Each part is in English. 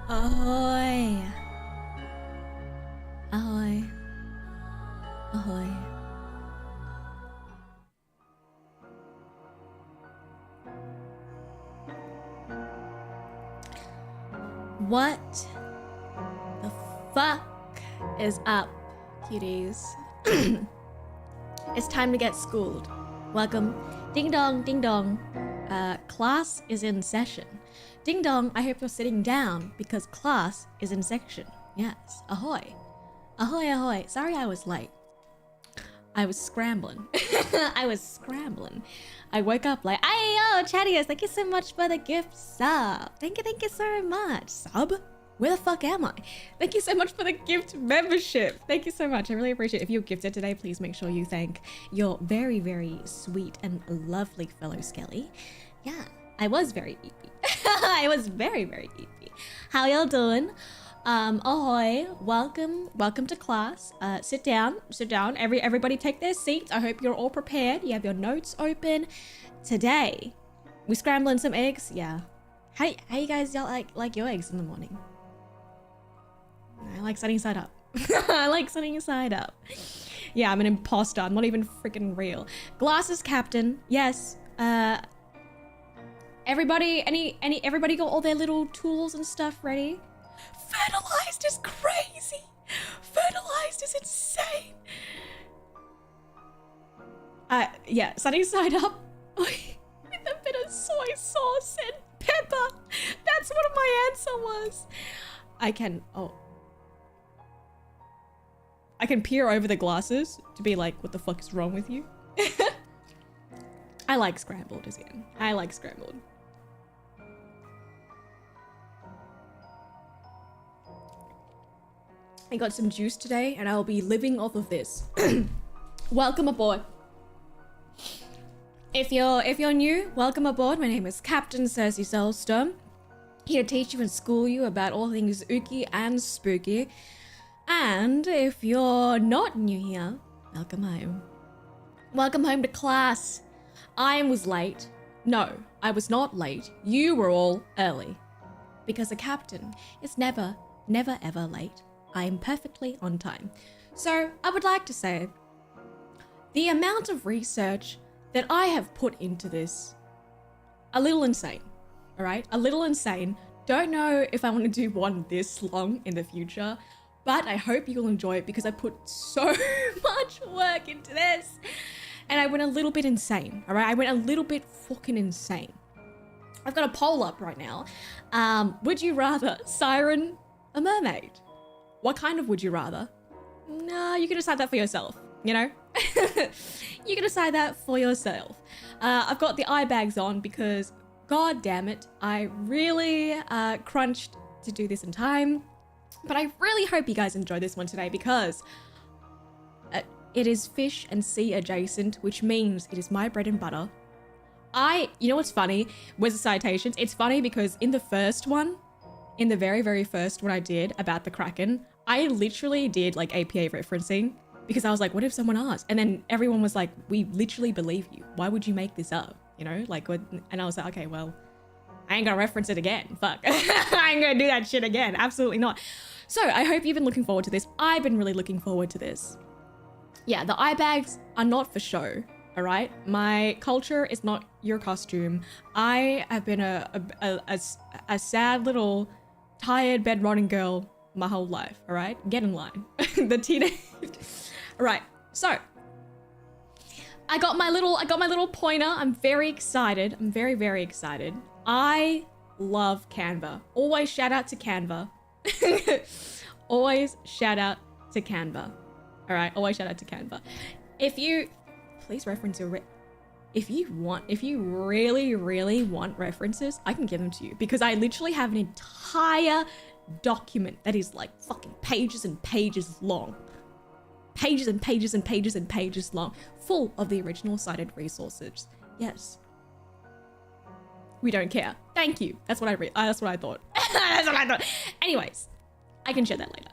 Ahoy! Ahoy! Ahoy! What the fuck is up, cuties? It's time to get schooled. Welcome. Ding dong, ding dong. Class is in session. Ding dong, I hope you're sitting down because class is in section. Yes. Ahoy. Ahoy, ahoy. Sorry I was late. I was scrambling. I woke up like, yo, chattiers, thank you so much for the gift sub. Thank you so much. Sub? Where the fuck am I? Thank you so much for the gift membership. Thank you so much. I really appreciate it. If you're gifted today, please make sure you thank your very, very sweet and lovely fellow Skelly. Yeah, I was very eepy. I was very, very eepy. How y'all doing? Ahoy, welcome to class. Sit down. Everybody take their seats. I hope you're all prepared. You have your notes open. Today, we scrambling some eggs. Yeah. How you guys y'all like your eggs in the morning? I like sunny side up. I like sunny side up. Yeah, I'm an imposter. I'm not even freaking real. Glasses captain. Yes. Everybody got all their little tools and stuff ready? Fertilized is crazy. Fertilized is insane. Yeah, sunny side up with a bit of soy sauce and pepper. That's what my answer was. I can peer over the glasses to be like, what the fuck is wrong with you? I like scrambled, as in. I like scrambled. I got some juice today and I'll be living off of this. Welcome aboard. If you're new, welcome aboard. My name is Captain Cersea Soulstorm. Here to teach you and school you about all things ooky and spooky. And if you're not new here, welcome home. Welcome home to class. I was late. No, I was not late. You were all early. Because a captain is never ever late. I am perfectly on time. So I would like to say, the amount of research that I have put into this, a little insane, all right? A little insane. Don't know if I want to do one this long in the future, but I hope you'll enjoy it because I put so much work into this. And I went a little bit insane, all right? I went a little bit fucking insane. I've got a poll up right now. Would you rather Siren or Mermaid? What kind of would you rather? No, you can decide that for yourself, you know? You can decide that for yourself. I've got the eye bags on because, god damn it, I really crunched to do this in time. But I really hope you guys enjoy this one today because it is fish and sea adjacent, which means it is my bread and butter. You know what's funny? Where's the citations? It's funny because in the first one, in the very, very first one I did about the Kraken, I literally did like APA referencing because I was like, what if someone asked? And then everyone was like, we literally believe you. Why would you make this up? You know, like, what? And I was like, okay, well, I ain't gonna reference it again. Fuck. I ain't gonna do that shit again. Absolutely not. So I hope you've been looking forward to this. I've been really looking forward to this. Yeah, the eye bags are not for show. All right. My culture is not your costume. I have been a sad little tired bed-rotting girl my whole life, all right? Get in line. The teenage. All right, so I got my little pointer. I'm very excited. I'm very, very excited. I love Canva. Always shout out to Canva. Always shout out to Canva. All right, always shout out to Canva. If you, please reference your, if you really, really want references, I can give them to you because I literally have an entire document that is like fucking pages and pages long. Pages and pages and pages and pages long, full of the original cited resources. Yes. We don't care. Thank you. That's what I read. That's what I thought. That's what I thought. Anyways, I can share that later.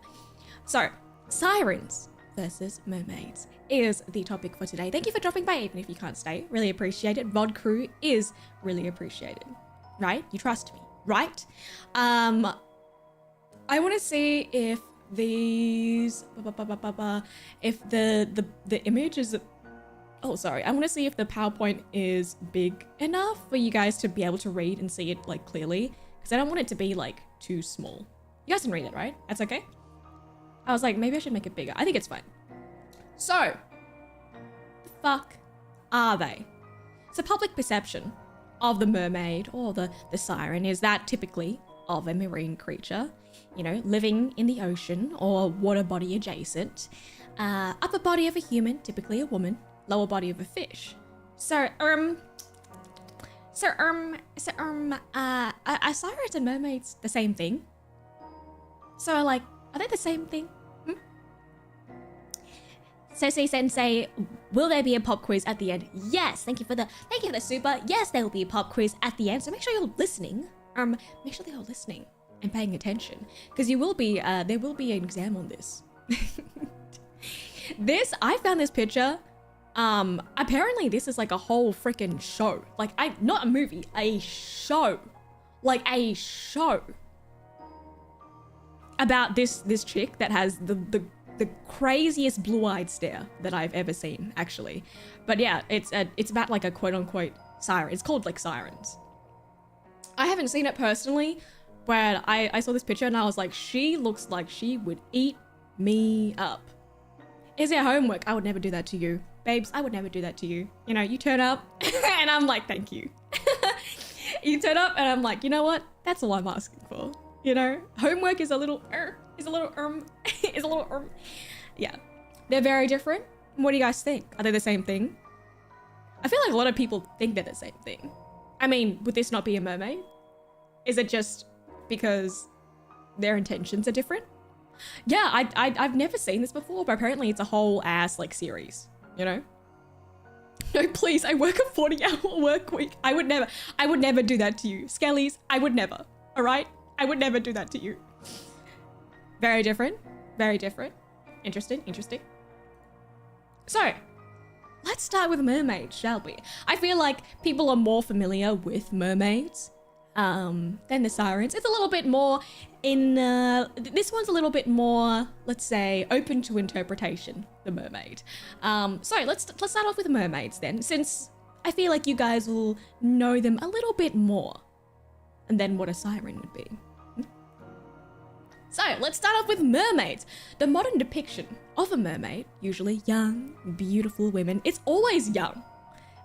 So, Sirens versus Mermaids is the topic for today. Thank you for dropping by, even if you can't stay. Really appreciate it. VOD crew is really appreciated. Right? You trust me, right? I want to see if these, if the image is, oh, sorry. I want to see if the PowerPoint is big enough for you guys to be able to read and see it like clearly. Because I don't want it to be like too small. You guys can read it, right? That's okay? I was like, maybe I should make it bigger. I think it's fine. So, the fuck are they? So public perception of the mermaid or the siren is that typically of a marine creature, you know, living in the ocean or water body adjacent. Upper body of a human, typically a woman, lower body of a fish. So, are sirens and mermaids the same thing? So, like, are they the same thing? Cersea Sensei, will there be a pop quiz at the end? Yes, thank you for the super. Yes, there will be a pop quiz at the end. So make sure you're listening. Make sure that you're listening and paying attention, because you will be. There will be an exam on this. I found this picture. Apparently this is like a whole freaking show. Like not a movie, a show. Like a show about this chick that has the craziest blue-eyed stare that I've ever seen, actually. But yeah, it's about like a quote-unquote siren. It's called like Sirens. I haven't seen it personally, but I saw this picture and I was like, she looks like she would eat me up. Is there homework? I would never do that to you. Babes, I would never do that to you. You know, you turn up and I'm like, thank you. You turn up and I'm like, you know what? That's all I'm asking for. You know, homework is a little, yeah. They're very different. What do you guys think? Are they the same thing? I feel like a lot of people think they're the same thing. I mean, would this not be a mermaid? Is it just because their intentions are different? Yeah, I've never seen this before, but apparently it's a whole ass like series, you know? No, please, I work a 40-hour work week. I would never do that to you. Skellies, I would never, all right? I would never do that to you. Very different, very different. Interesting. So, let's start with mermaids, shall we? I feel like people are more familiar with mermaids than the sirens. It's a little bit more this one's a little bit more, let's say, open to interpretation, the mermaid. So let's start off with mermaids then, since I feel like you guys will know them a little bit more than what a siren would be. So let's start off with mermaids. The modern depiction of a mermaid, usually young, beautiful women, it's always young.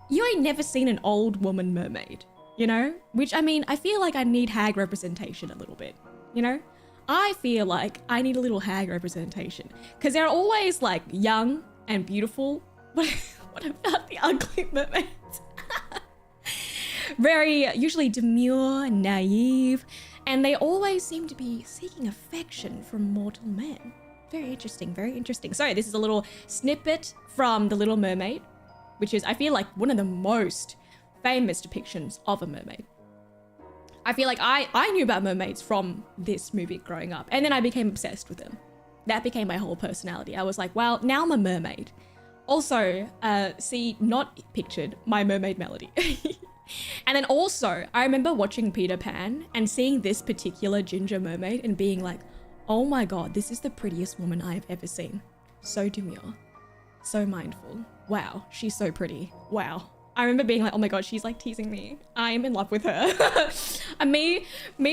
You ain't never seen an old woman mermaid, you know? Which, I mean, I feel like I need hag representation a little bit, you know? I feel like I need a little hag representation, because they're always like young and beautiful. What about the ugly mermaids? Very, usually demure and naive, and they always seem to be seeking affection from mortal men. Very interesting, very interesting. So this is a little snippet from The Little Mermaid, which is, I feel like, one of the most famous depictions of a mermaid. I feel like I knew about mermaids from this movie growing up, and then I became obsessed with them. That became my whole personality. I was like, well, now I'm a mermaid. Also, see, not pictured, My Mermaid Melody. And then also, I remember watching Peter Pan and seeing this particular ginger mermaid and being like, oh my god, this is the prettiest woman I've ever seen. So demure, so mindful. Wow, she's so pretty. Wow. I remember being like, oh my god, she's like teasing me. I am in love with her. And me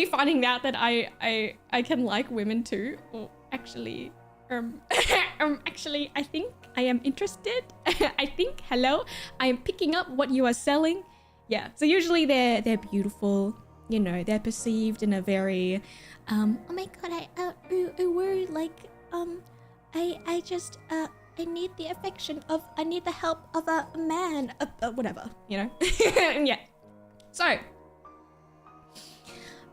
finding out that I can like women too. Or actually, actually, I think I am interested. I think, hello, I am picking up what you are selling. Yeah, so usually they're beautiful, you know, they're perceived in a very, oh my god, I need the affection of, I need the help of a man, whatever, you know? Yeah. So,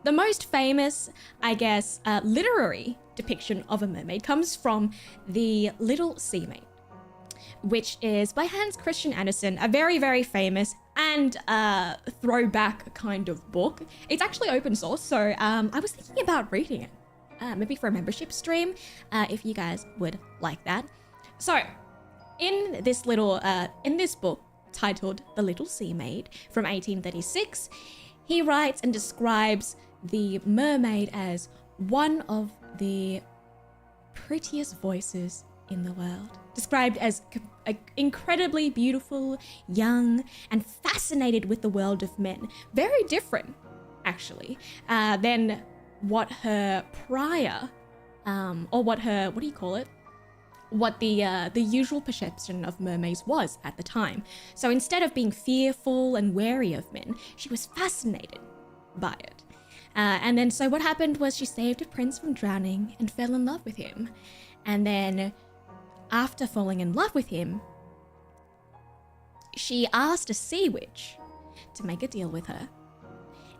the most famous, I guess, literary depiction of a mermaid comes from The Little Sea-Maid, which is by Hans Christian Andersen, a very, very famous and throwback kind of book. It's actually open source, so I was thinking about reading it, maybe for a membership stream, if you guys would like that. So, in this book titled The Little Sea-Maid from 1836, he writes and describes the mermaid as one of the prettiest voices in the world. Described as incredibly beautiful, young, and fascinated with the world of men. Very different, actually, than what her prior, or what do you call it? What the usual perception of mermaids was at the time. So instead of being fearful and wary of men, she was fascinated by it. And then so what happened was she saved a prince from drowning and fell in love with him. And then after falling in love with him, she asked a sea witch to make a deal with her.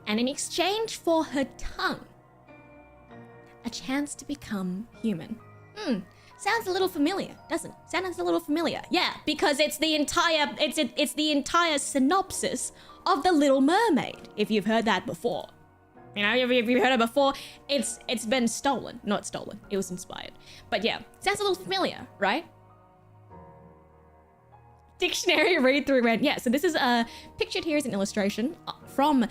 And in exchange for her tongue, a chance to become human. Sounds a little familiar, doesn't it? Sounds a little familiar. Yeah, because it's the entire synopsis of The Little Mermaid, if you've heard that before. You know, if you've heard it before, it's been stolen. Not stolen, it was inspired. But yeah, sounds a little familiar, right? Dictionary read through went, yeah, so this is pictured here as an illustration from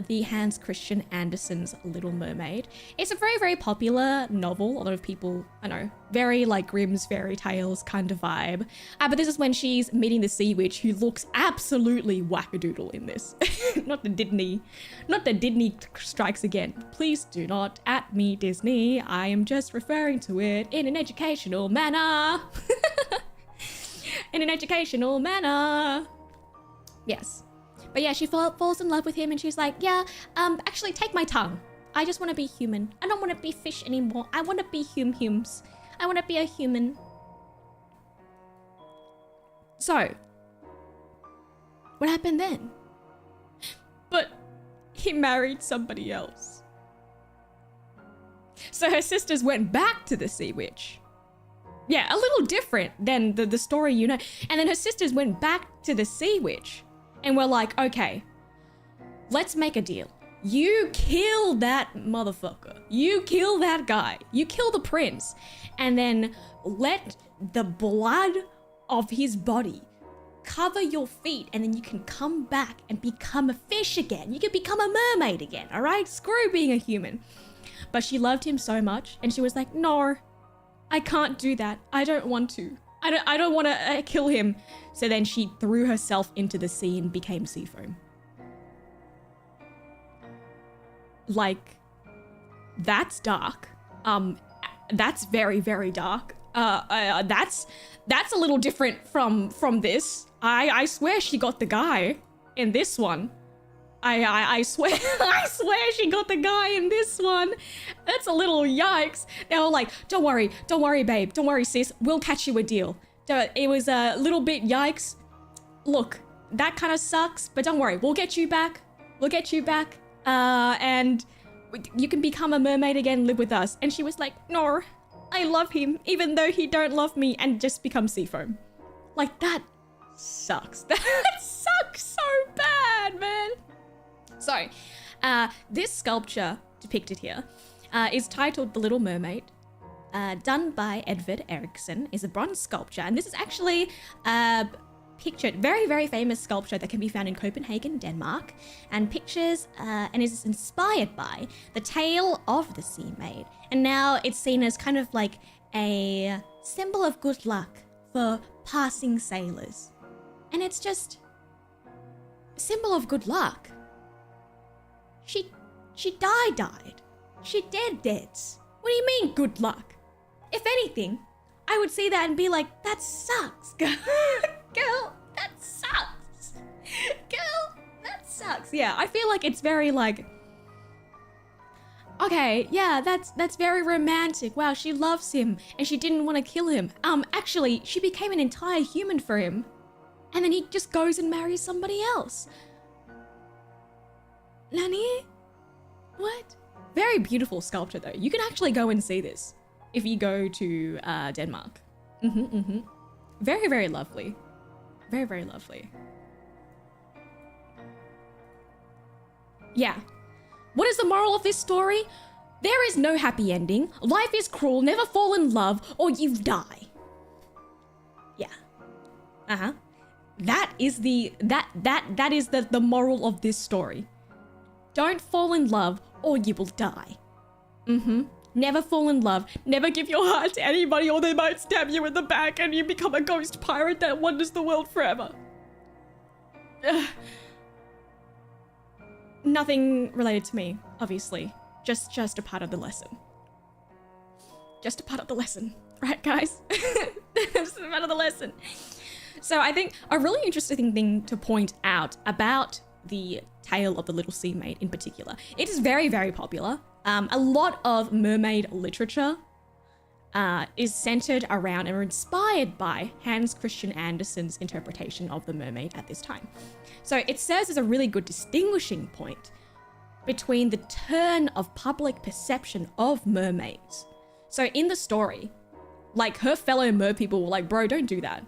the Hans Christian Andersen's Little Mermaid. It's a very, very popular novel. A lot of people, I know, very like Grimm's fairy tales kind of vibe. But this is when she's meeting the sea witch, who looks absolutely wackadoodle in this. Not the Disney strikes again. Please do not at me, Disney. I am just referring to it in an educational manner. In an educational manner. Yes. But yeah, she falls in love with him and she's like, yeah, actually take my tongue. I just want to be human. I don't want to be fish anymore. I want to be hums. I want to be a human. So, what happened then? But he married somebody else. So her sisters went back to the sea witch. Yeah, a little different than the story, you know. And then her sisters went back to the sea witch. And we're like, okay, let's make a deal. You kill that motherfucker. You kill that guy. You kill the prince. And then let the blood of his body cover your feet. And then you can come back and become a fish again. You can become a mermaid again, all right? Screw being a human. But she loved him so much. And she was like, no, I can't do that. I don't want to. I don't want to kill him. So then she threw herself into the sea and became sea foam. Like, that's dark. That's very, very dark. That's a little different from this. I swear she got the guy in this one. I swear, I swear she got the guy in this one. That's a little yikes. They were like, don't worry, babe. Don't worry, sis. We'll catch you a deal. It was a little bit yikes. Look, that kind of sucks, but don't worry. We'll get you back. And you can become a mermaid again, live with us. And she was like, no, I love him, even though he don't love me, and just become sea foam. Like, that sucks. That sucks so bad, man. So, this sculpture depicted here is titled The Little Mermaid, done by Edvard Eriksson, is a bronze sculpture. And this is actually pictured, very, very famous sculpture that can be found in Copenhagen, Denmark, and pictures, and is inspired by the tale of the sea-maid. And now it's seen as kind of like a symbol of good luck for passing sailors. And it's just a symbol of good luck. She died. She dead. What do you mean, good luck? If anything, I would see that and be like, that sucks, girl. Girl, that sucks. Girl, that sucks. Yeah, I feel like it's very like, okay, yeah, that's very romantic. Wow, she loves him and she didn't want to kill him. Actually, she became an entire human for him. And then he just goes and marries somebody else. Nani? What? Very beautiful sculpture though. You can actually go and see this if you go to Denmark. Very, very lovely. Very, very lovely. Yeah. What is the moral of this story? There is no happy ending. Life is cruel. Never fall in love or you die. Yeah. That is the moral of this story. Don't fall in love or you will die. Never fall in love. Never give your heart to anybody or they might stab you in the back and you become a ghost pirate that wanders the world forever. Nothing related to me, obviously. Just a part of the lesson. Just a part of the lesson. Right, guys? Just a part of the lesson. So I think a really interesting thing to point out about the tale of the Little Sea-Maid in particular, it is very, very popular. A lot of mermaid literature is centered around and inspired by Hans Christian Andersen's interpretation of the mermaid at this time. So it serves as a really good distinguishing point between the turn of public perception of mermaids. So in the story, like her fellow mer people were like, bro, don't do that.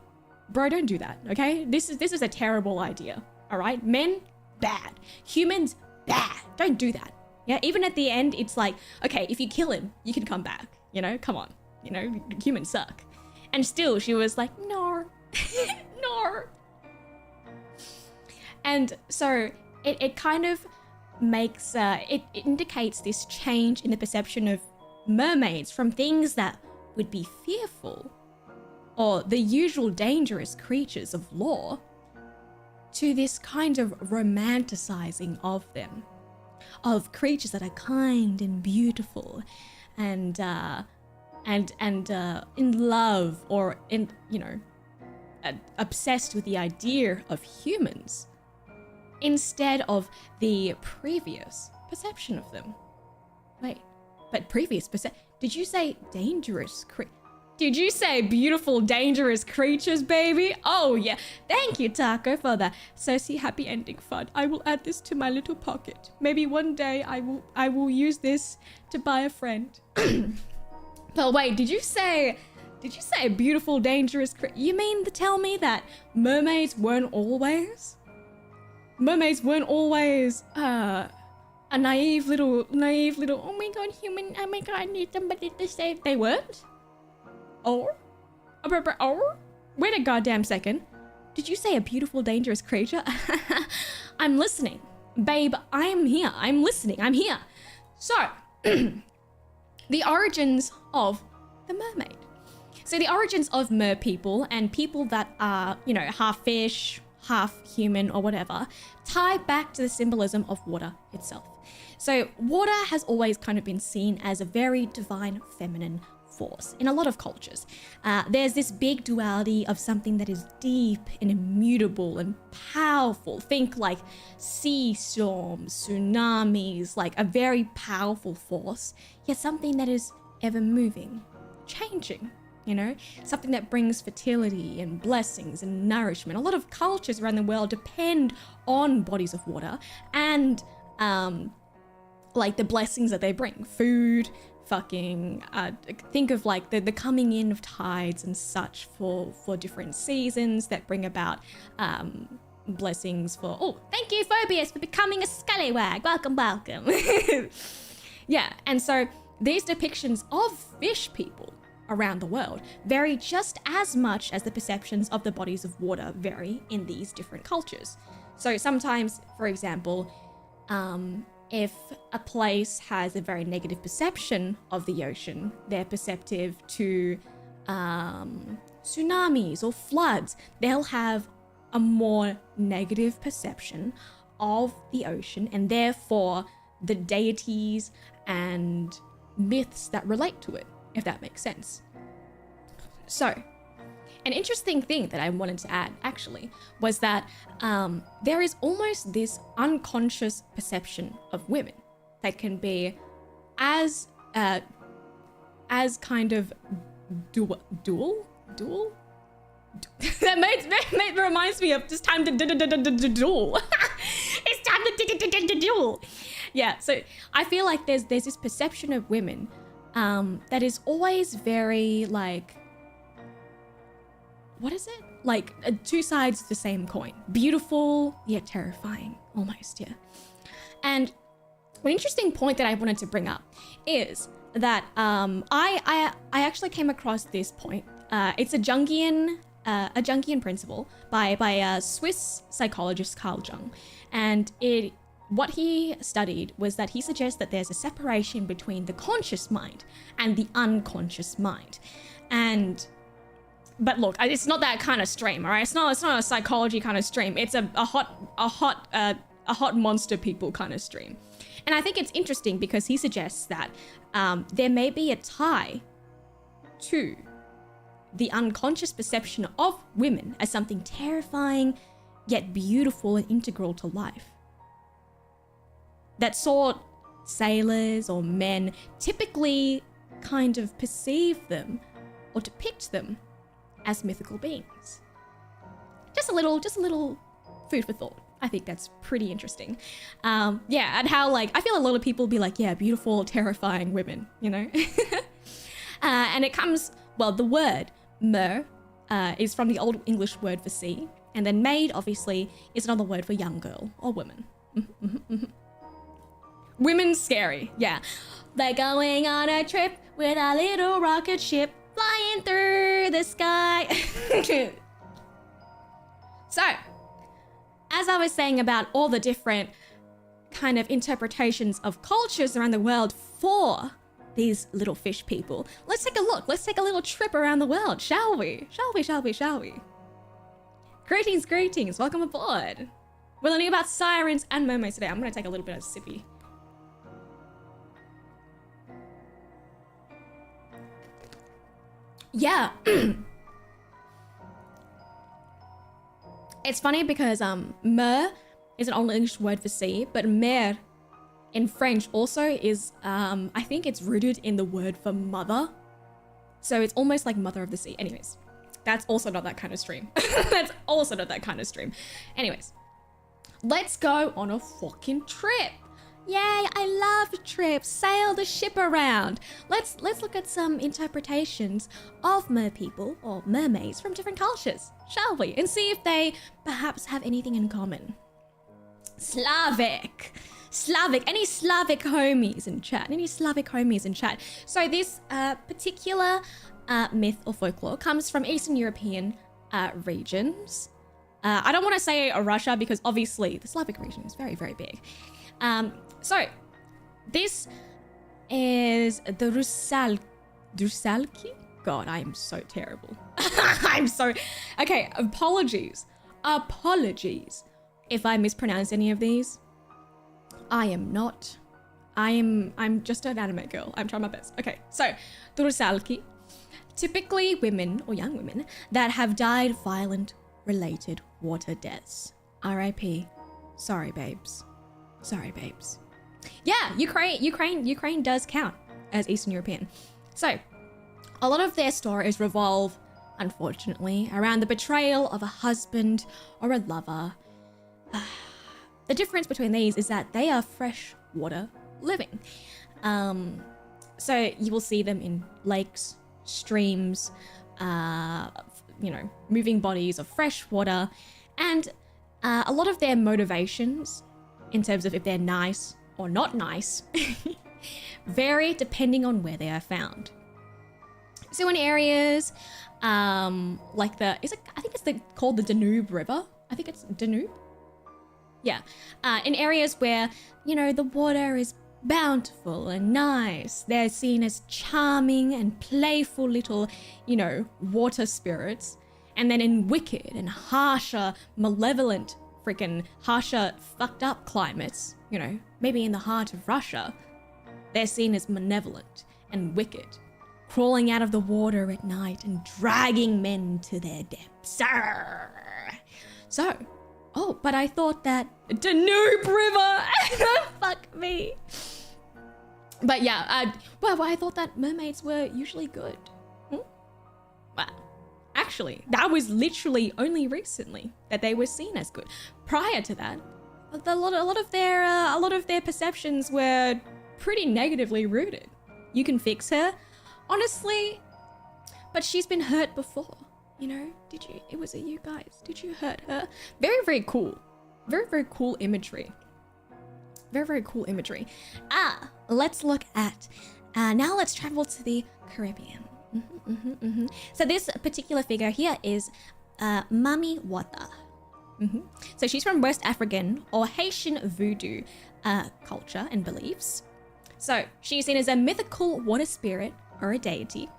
Bro, don't do that, okay? This is a terrible idea, all right? Men, bad. Humans, bad. Don't do that. Yeah, even at the end, it's like, okay, if you kill him, you can come back. You know, come on. You know, humans suck. And still, she was like, no, no. And so it kind of makes, it indicates this change in the perception of mermaids from things that would be fearful or the usual dangerous creatures of lore to this kind of romanticizing of them. Of creatures that are kind and beautiful and in love or in, you know, obsessed with the idea of humans instead of the previous perception of them. Wait, but previous perception? Did you say dangerous Did you say beautiful, dangerous creatures, baby? Oh, yeah. Thank you, Taco, for that. Cersei, happy ending fun. I will add this to my little pocket. Maybe one day I will use this to buy a friend. But wait, did you say beautiful, dangerous You mean to tell me that mermaids weren't always a naive little, oh my god, human, oh my god, I need somebody to save. They weren't? Or? Wait a goddamn second. Did you say a beautiful, dangerous creature? I'm listening. Babe, I'm here. I'm listening. I'm here. So, the origins of the mermaid. So the origins of mer people and people that are, you know, half fish, half human or whatever, tie back to the symbolism of water itself. So water has always kind of been seen as a very divine feminine force in a lot of cultures. There's this big duality of something that is deep and immutable and powerful. Think like sea storms, tsunamis, like a very powerful force, yet something that is ever moving, changing, you know, something that brings fertility and blessings and nourishment. A lot of cultures around the world depend on bodies of water and like the blessings that they bring, food, fucking think of like the coming in of tides and such for different seasons that bring about blessings for, oh, thank you Phobius for becoming a Skellywag, welcome. Yeah, and so these depictions of fish people around the world vary just as much as the perceptions of the bodies of water vary in these different cultures. So sometimes, for example, if a place has a very negative perception of the ocean, they're perceptive to tsunamis or floods, they'll have a more negative perception of the ocean and therefore the deities and myths that relate to it, if that makes sense. So, an interesting thing that I wanted to add, actually, was that there is almost this unconscious perception of women that can be as kind of dual? That reminds me of just time to duel. It's time to duel. Yeah, so I feel like there's this perception of women that is always very like, what is it? Like two sides of the same coin. Beautiful, yet terrifying, almost, yeah. And an interesting point that I wanted to bring up is that I actually came across this point. It's a Jungian principle by Swiss psychologist Carl Jung, and it what he studied was that he suggests that there's a separation between the conscious mind and the unconscious mind. But look, it's not that kind of stream, all right? It's not a psychology kind of stream. It's a hot monster people kind of stream. And I think it's interesting because he suggests that there may be a tie to the unconscious perception of women as something terrifying yet beautiful and integral to life. That saw sailors or men typically kind of perceive them or depict them as mythical beings. Just a little food for thought. I think that's pretty interesting. Yeah, and how like, I feel a lot of people be like, yeah, beautiful, terrifying women, you know? And it comes, well, the word mer is from the Old English word for sea. And then maid, obviously, is another word for young girl or woman. Women's scary, yeah. They're going on a trip with a little rocket ship flying through the sky. So, as I was saying about all the different kind of interpretations of cultures around the world for these little fish people, let's take a look. Let's take a little trip around the world, shall we? Shall we? Greetings. Welcome aboard. We're learning about sirens and mermaids today. I'm going to take a little bit of a sippy. Yeah. It's funny because mer is an Old English word for sea, but mer in French also is, I think it's rooted in the word for mother. So it's almost like mother of the sea. Anyways, that's also not that kind of stream. Anyways, let's go on a fucking trip. Yay, I love trips. Sail the ship around. Let's look at some interpretations of mer people or mermaids from different cultures, shall we? And see if they perhaps have anything in common. Slavic. Any Slavic homies in chat? So this particular myth or folklore comes from Eastern European regions. I don't want to say Russia because obviously the Slavic region is very, very big. So this is the Rusalki. God, I am so terrible. Okay, apologies if I mispronounce any of these. I'm just an anime girl. I'm trying my best. Okay, so the Rusalki, typically women or young women that have died violent related water deaths. R.I.P. Sorry, babes. Yeah, Ukraine does count as Eastern European. So, a lot of their stories revolve, unfortunately, around the betrayal of a husband or a lover. The difference between these is that they are freshwater living. So you will see them in lakes, streams, moving bodies of fresh water, and a lot of their motivations in terms of if they're nice or not nice vary depending on where they are found. So in areas like called the Danube River. I think it's Danube. Yeah, in areas where, the water is bountiful and nice, they're seen as charming and playful little, water spirits. And then in wicked and harsher, malevolent, harsher, fucked up climates, maybe in the heart of Russia, they're seen as malevolent and wicked, crawling out of the water at night and dragging men to their depths. So, but I thought that Danube River, fuck me. But yeah, I thought that mermaids were usually good. Well, actually, that was literally only recently that they were seen as good. Prior to that, a lot of their perceptions were pretty negatively rooted. You can fix her, honestly, but she's been hurt before. It was you guys. Did you hurt her? Very, very cool. Very, very cool imagery. Let's look at, now let's travel to the Caribbean. So this particular figure here is Mami Wata. So she's from West African or Haitian voodoo culture and beliefs. So she's seen as a mythical water spirit or a deity.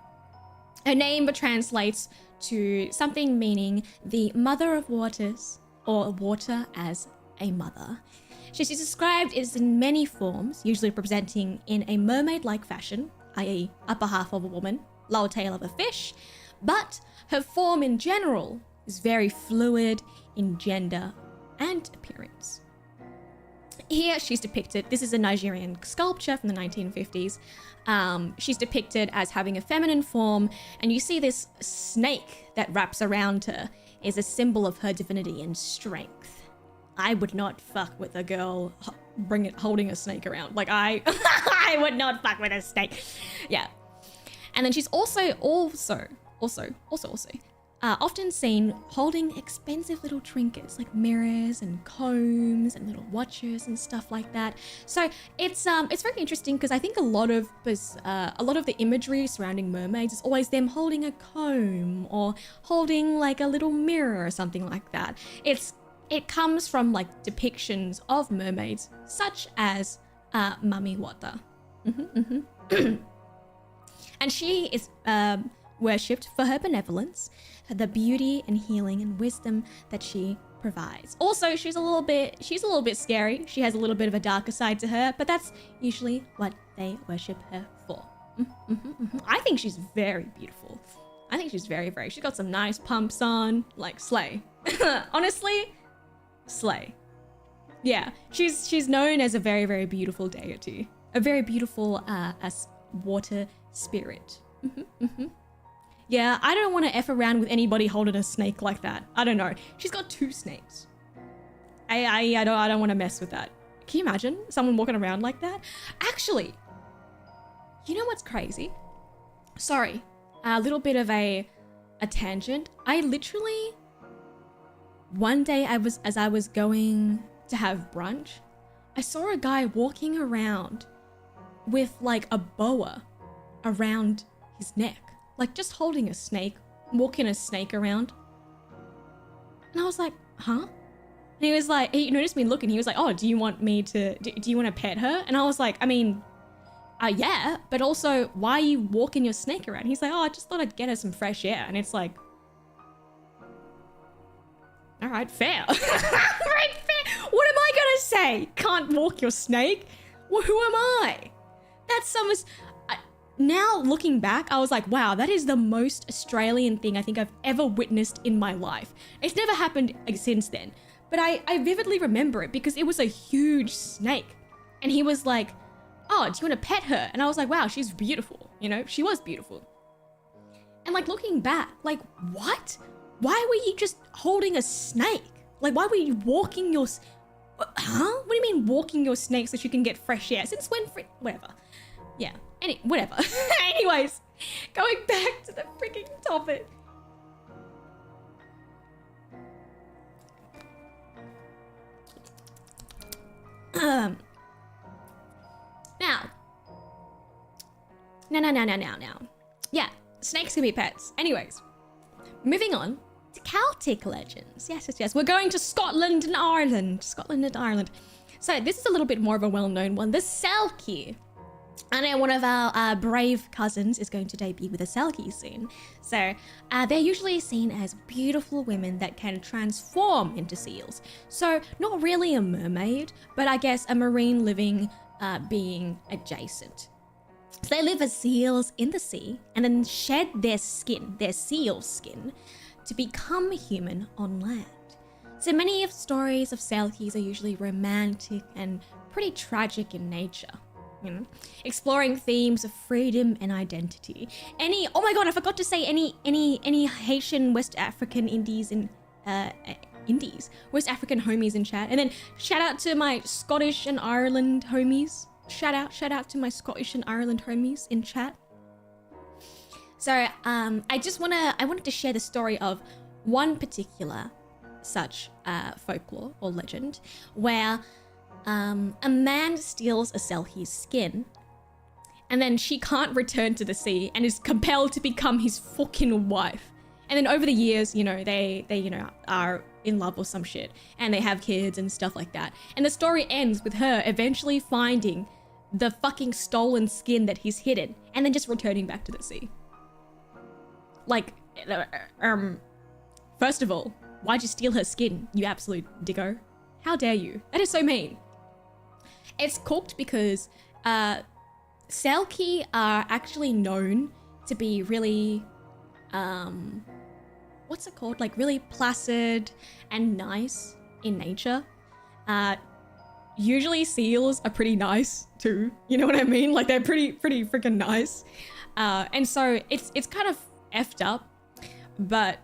Her name translates to something meaning the mother of waters or water as a mother. She's described as in many forms, usually presenting in a mermaid-like fashion, i.e. upper half of a woman, lower tail of a fish, but her form in general is very fluid in gender and appearance. Here she's depicted, this is a Nigerian sculpture from the 1950s. She's depicted as having a feminine form, and you see this snake that wraps around her is a symbol of her divinity and strength. I would not fuck with a girl holding a snake around. Like I would not fuck with a snake. Yeah. And then she's also often seen holding expensive little trinkets like mirrors and combs and little watches and stuff like that. So it's very interesting because I think a lot of the imagery surrounding mermaids is always them holding a comb or holding like a little mirror or something like that. It comes from like depictions of mermaids such as Mami Wata. And she is worshipped for her benevolence, the beauty and healing and wisdom that she provides. Also, she's a little bit scary. She has a little bit of a darker side to her, but that's usually what they worship her for. I think she's very beautiful. I think she's very, she's got some nice pumps on, like slay. Honestly, slay. Yeah, she's known as a very, very beautiful deity, a very beautiful as water spirit. Yeah, I don't want to F around with anybody holding a snake like that. I don't know. She's got 2 snakes. I don't want to mess with that. Can you imagine someone walking around like that? Actually, you know what's crazy? Sorry, a little bit of a tangent. I literally, one day as I was going to have brunch, I saw a guy walking around with like a boa around his neck. Like just holding a snake, walking a snake around. And I was like, huh? And he was like, he noticed me looking. He was like, oh, do you want to pet her? And I was like, I mean, yeah, but also why are you walking your snake around? He's like, oh, I just thought I'd get her some fresh air. And it's like, all right, fair. Right, fair. What am I gonna say? Can't walk your snake? Well, who am I? That's some... Now looking back, I was like, wow, that is the most Australian thing I think I've ever witnessed in my life. It's never happened since then, but I vividly remember it because it was a huge snake. And he was like, oh, do you want to pet her? And I was like, wow, she's beautiful. You know, she was beautiful. And like looking back, like what? Why were you just holding a snake? Like why were you walking your... Huh? What do you mean walking your snake so she can get fresh air? Since when? Whatever. Yeah. Whatever. Anyways, going back to the freaking topic. Now. Yeah, snakes can be pets. Anyways, moving on to Celtic legends. Yes. We're going to Scotland and Ireland. So this is a little bit more of a well-known one. The Selkie. I know one of our brave cousins is going to debut with a Selkie soon. So they're usually seen as beautiful women that can transform into seals. So not really a mermaid, but I guess a marine living being adjacent. So they live as seals in the sea and then shed their skin, their seal skin, to become human on land. So many of stories of Selkies are usually romantic and pretty tragic in nature. You know, exploring themes of freedom and identity. Oh my god, I forgot to say any Haitian West African West African homies in chat. And then shout out to my Scottish and Ireland homies. Shout out to my Scottish and Ireland homies in chat. So I wanted to share the story of one particular such folklore or legend where a man steals a Selkie's skin, and then she can't return to the sea and is compelled to become his fucking wife. And then over the years, you know, they are in love or some shit, and they have kids and stuff like that. And the story ends with her eventually finding the fucking stolen skin that he's hidden and then just returning back to the sea. Like, first of all, why'd you steal her skin, you absolute dicko? How dare you? That is so mean. It's cooked because Selkie are actually known to be really, what's it called? Like really placid and nice in nature. Usually seals are pretty nice too. You know what I mean? Like they're pretty freaking nice. And so it's kind of effed up, but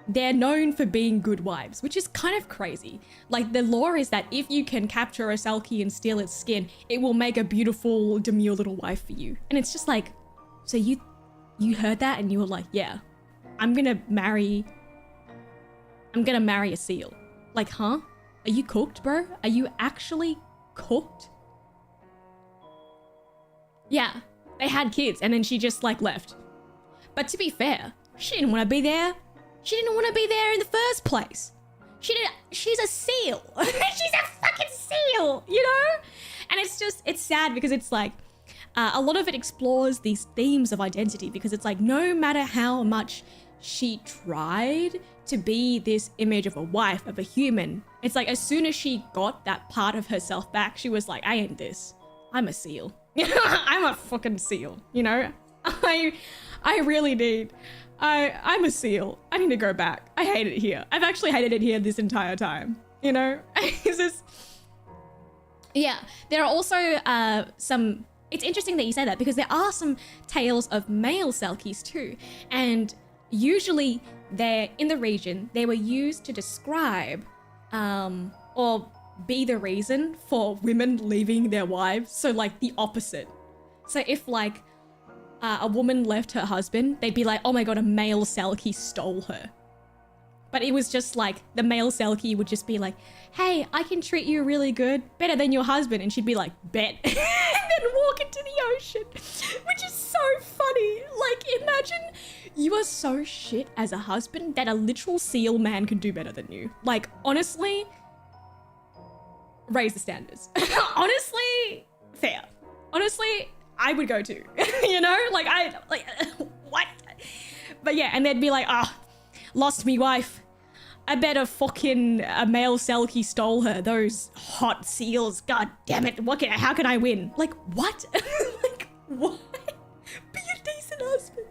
they're known for being good wives, which is kind of crazy. Like the lore is that if you can capture a Selkie and steal its skin, it will make a beautiful, demure little wife for you. And it's just like, so you heard that and you were like, yeah, I'm gonna marry a seal. Like, huh? Are you cooked, bro? Are you actually cooked? Yeah, they had kids and then she just like left. But to be fair, she didn't want to be there. She didn't want to be there in the first place. She's a seal. She's a fucking seal, you know? And it's sad because it's like, a lot of it explores these themes of identity because it's like, no matter how much she tried to be this image of a wife, of a human, it's like as soon as she got that part of herself back, she was like, I ain't this. I'm a seal. I'm a fucking seal, you know? I really need. I'm a seal. I need to go back. I hate it here. I've actually hated it here this entire time, you know? It's just... Yeah, there are also some... It's interesting that you say that because there are some tales of male Selkies too. And usually they're in the region, they were used to describe or be the reason for women leaving their wives. So like the opposite. So if like a woman left her husband, they'd be like, oh my god, a male Selkie stole her. But it was just like, the male Selkie would just be like, hey, I can treat you really good, better than your husband. And she'd be like, bet. And then walk into the ocean, which is so funny. Like, imagine you are so shit as a husband that a literal seal man can do better than you. Like, honestly, raise the standards. Honestly, fair. Honestly, I would go too, you know? Like, what? But yeah, and they'd be like, lost me wife. I bet a male Selkie stole her. Those hot seals. God damn it. How can I win? Like, what? Like, what? Be a decent husband.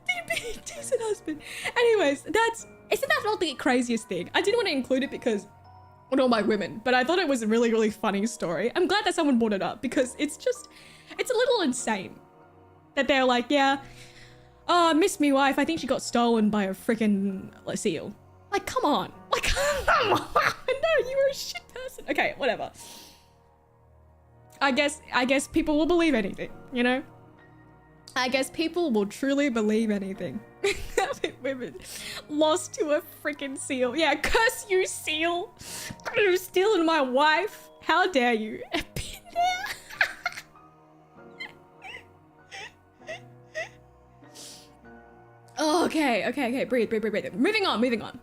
Be a decent husband. Anyways, isn't that not the craziest thing? I didn't want to include it because I don't like women, but I thought it was a really, really funny story. I'm glad that someone brought it up because it's a little insane that they're like, yeah, oh, I miss me wife. I think she got stolen by a freaking seal. Like, come on. Like, come on. No, you were a shit person. Okay, whatever. I guess people will believe anything, you know? I guess people will truly believe anything. Women lost to a freaking seal. Yeah, curse you, seal. You're stealing my wife. How dare you? I've been there. Oh, okay. Breathe. Moving on.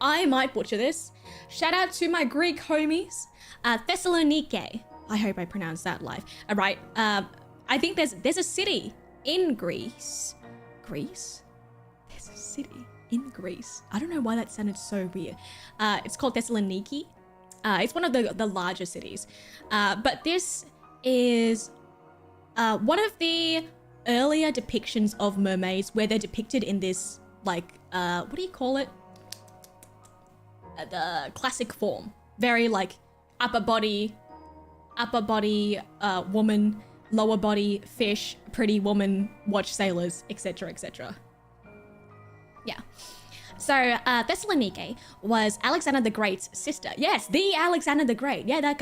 I might butcher this. Shout out to my Greek homies, Thessaloniki. I hope I pronounced that live. All right. I think there's a city in Greece. Greece? There's a city in Greece. I don't know why that sounded so weird. It's called Thessaloniki. It's one of the larger cities. But this is one of the earlier depictions of mermaids where they're depicted in this, like, what do you call it? The classic form. Very, like, upper body, woman, lower body, fish, pretty woman, watch sailors, etc., etc. Yeah. So, Thessaloniki was Alexander the Great's sister. Yes, the Alexander the Great. Yeah, that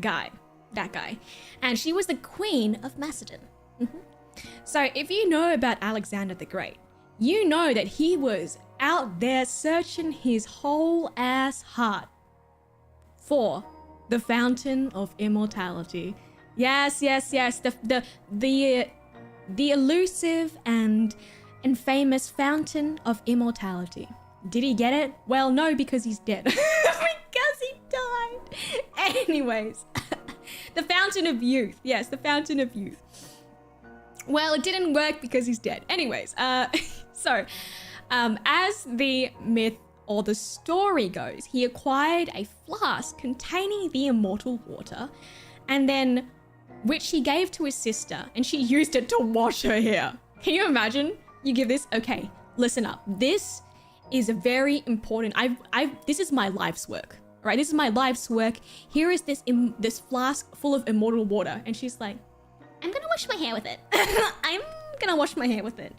guy. And she was the queen of Macedon. So if you know about Alexander the Great, you know that he was out there searching his whole ass heart for the fountain of immortality. Yes. The elusive and famous fountain of immortality. Did he get it? Well, no, because he's dead. Because he died. Anyways, the Fountain of Youth. Yes, the Fountain of Youth. Well, it didn't work because he's dead. Anyways, so as the myth or the story goes, he acquired a flask containing the immortal water, and then which he gave to his sister, and she used it to wash her hair. Can you imagine? You give this? Okay, listen up. This is a very important. This is my life's work. All right, this is my life's work. Here is this flask full of immortal water, and she's like, I'm gonna wash my hair with it. I'm gonna wash my hair with it.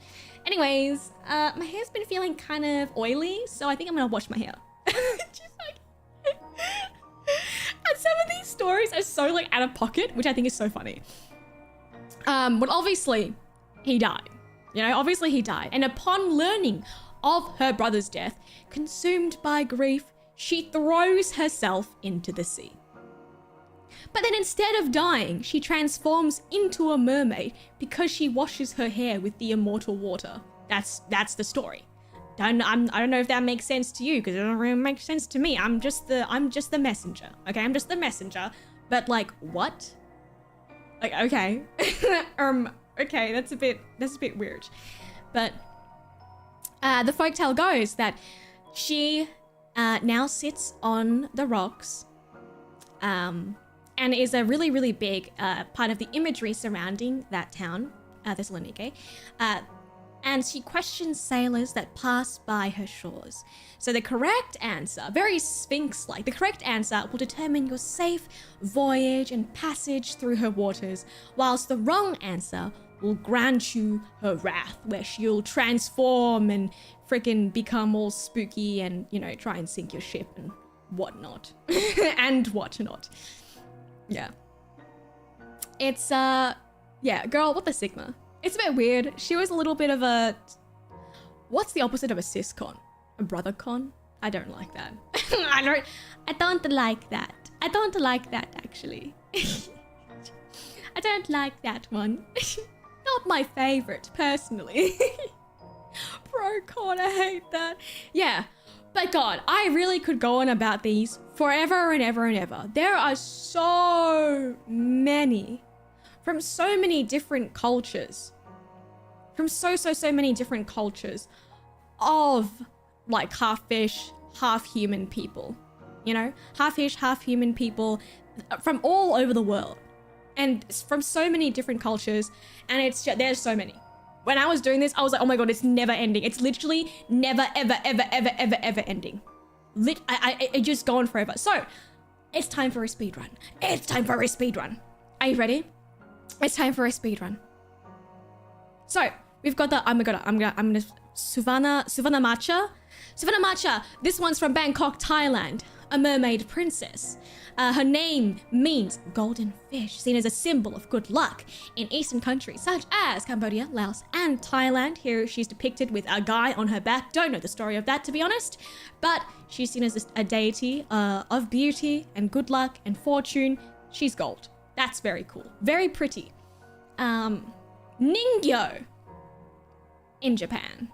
Anyways, my hair's been feeling kind of oily, so I think I'm gonna wash my hair. She's like, and some of these stories are so like out of pocket, which I think is so funny. But obviously, he died. You know, obviously he died. And upon learning of her brother's death, consumed by grief, she throws herself into the sea. But then instead of dying, she transforms into a mermaid because she washes her hair with the immortal water. That's the story. I don't know if that makes sense to you, because it doesn't really make sense to me. I'm just the messenger. Okay, I'm just the messenger. But like, what? Like, okay. Okay, that's a bit weird. But the folktale goes that she now sits on the rocks, and is a really, really big part of the imagery surrounding that town, Thessaloniki. And she questions sailors that pass by her shores. So the correct answer, very Sphinx-like, the correct answer will determine your safe voyage and passage through her waters, whilst the wrong answer will grant you her wrath, where she'll transform and freaking become all spooky and, you know, try and sink your ship and whatnot. And whatnot. Yeah. It's, yeah, girl, what the sigma? It's a bit weird. She was a little bit of a... What's the opposite of a cis con? A brother con? I don't like that. I don't like that. I don't like that, actually. I don't like that one. Not my favorite, personally. Pro con, I hate that. Yeah. But God, I really could go on about these forever and ever and ever. There are so many from so many different cultures. From so many different cultures of like half fish, half human people. You know? Half fish, half human people from all over the world. And from so many different cultures. And it's just, there's so many. When I was doing this, I was like, oh my God, it's never ending. It's literally never, ever, ever, ever, ever, ever ending. It just going forever. So it's time for a speed run. It's time for a speed run. Are you ready? It's time for a speed run. So we've got the, I'm gonna Suvana Macha. Suvana Macha, this one's from Bangkok, Thailand. A mermaid princess. Her name means golden fish, seen as a symbol of good luck in Eastern countries such as Cambodia, Laos, and Thailand. Here she's depicted with a guy on her back. Don't know the story of that, to be honest, but she's seen as a deity of beauty and good luck and fortune. She's gold. That's very cool. Very pretty. Ningyo in Japan.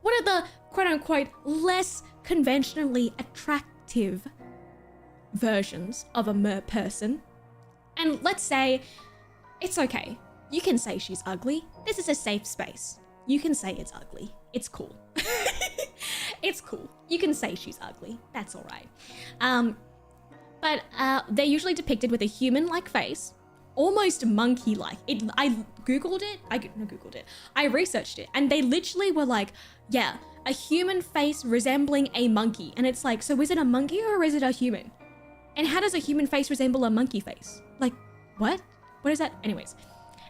One of the quote-unquote less conventionally attractive versions of a mer person. And let's say it's okay. You can say she's ugly. This is a safe space. You can say it's ugly. It's cool. It's cool. You can say she's ugly. That's all right. But they're usually depicted with a human-like face, almost monkey-like. I googled it. I researched it, and they literally were like, yeah, a human face resembling a monkey. And it's like, so is it a monkey or is it a human? And how does a human face resemble a monkey face? Like, what? What is that? Anyways.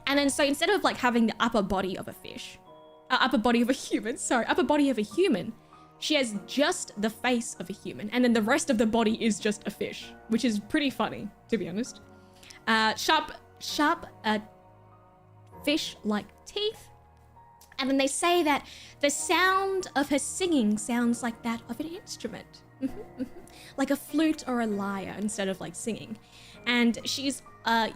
And then so instead of like having the upper body of a fish, upper body of a human, she has just the face of a human. And then the rest of the body is just a fish, which is pretty funny, to be honest. Sharp fish-like teeth. And then they say that the sound of her singing sounds like that of an instrument. Like a flute or a lyre instead of like singing. And she's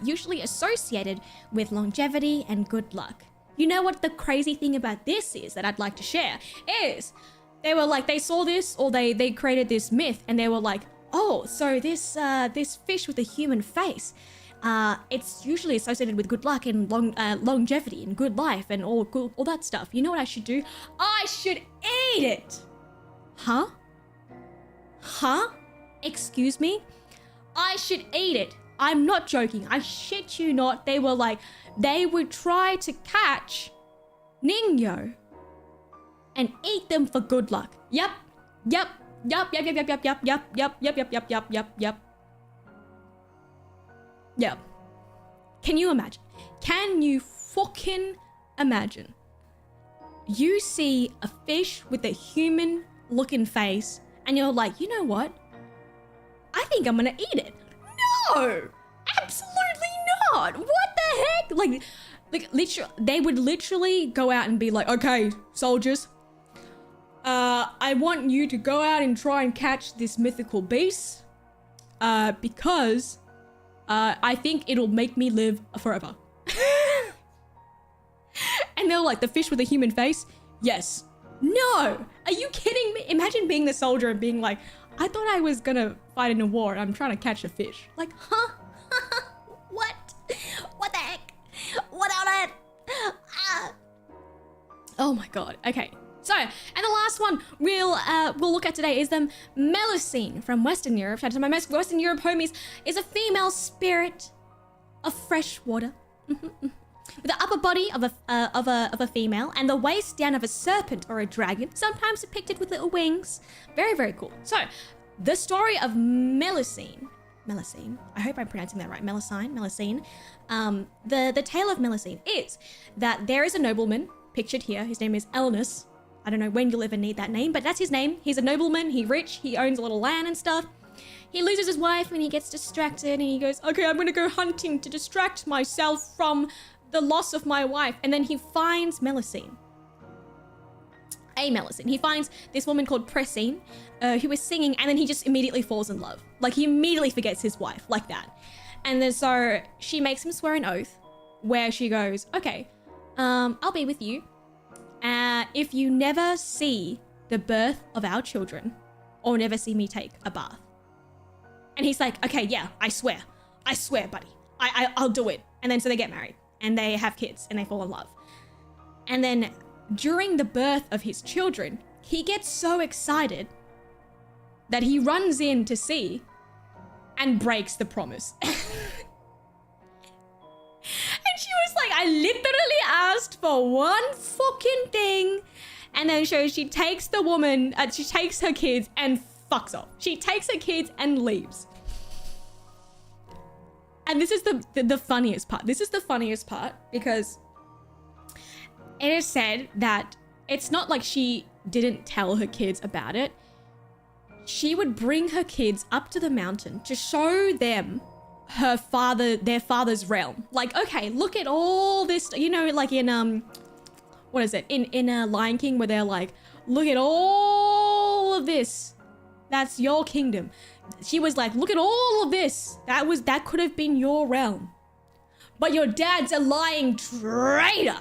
usually associated with longevity and good luck. You know what the crazy thing about this is that I'd like to share is They were like, they saw this, or they created this myth, and they were like, oh, so this fish with a human face, it's usually associated with good luck and longevity and good life and all that stuff. You know what I should do? I should eat it. Huh? Excuse me? I should eat it. I'm not joking. I shit you not. They were like, they would try to catch Ningyo and eat them for good luck. Yep. Can you imagine? Can you fucking imagine? You see a fish with a human looking face and you're like, you know what? I think I'm gonna eat it. No! Absolutely not! What the heck? Like literally, they would literally go out and be like, okay, soldiers, I want you to go out and try and catch this mythical beast, because I think it'll make me live forever. And they're like, the fish with a human face? Yes. No! Are you kidding me? Imagine being the soldier and being like, I thought I was gonna fight in a war and I'm trying to catch a fish. Like, huh? What? What the heck? What on it? Oh my god. Okay. So, and the last one we'll look at today is the Melusine from Western Europe. Shout out to my most Western Europe homies. Is a female spirit of fresh water. With the upper body of a female and the waist down of a serpent or a dragon, sometimes depicted with little wings. Very, very cool. So, the story of Melusine, I hope I'm pronouncing that right, Melusine. The tale of Melusine is that there is a nobleman, pictured here, his name is Elnus. I don't know when you'll ever need that name, but that's his name. He's a nobleman, he's rich, he owns a little land and stuff. He loses his wife and he gets distracted and he goes, okay, I'm gonna go hunting to distract myself from the loss of my wife. And then he finds Melusine. He finds this woman called Pressine, who is singing, and then he just immediately falls in love. Like, he immediately forgets his wife, like that. And then so she makes him swear an oath where she goes, okay, I'll be with you if you never see the birth of our children or never see me take a bath. And he's like, okay, yeah, I swear, buddy, I'll do it. And then so they get married and they have kids and they fall in love. And then during the birth of his children, he gets so excited that he runs in to see and breaks the promise. And she was like, I literally asked for one fucking thing. And then she takes the woman, she takes her kids and fucks off. She takes her kids and leaves. And this is the funniest part. This is the funniest part because it is said that it's not like she didn't tell her kids about it. She would bring her kids up to the mountain to show them their father's realm. Like, okay, look at all this, you know, like in what is it? In Lion King, where they're like, look at all of this. That's your kingdom. She was like, look at all of this. That could have been your realm. But your dad's a lying traitor.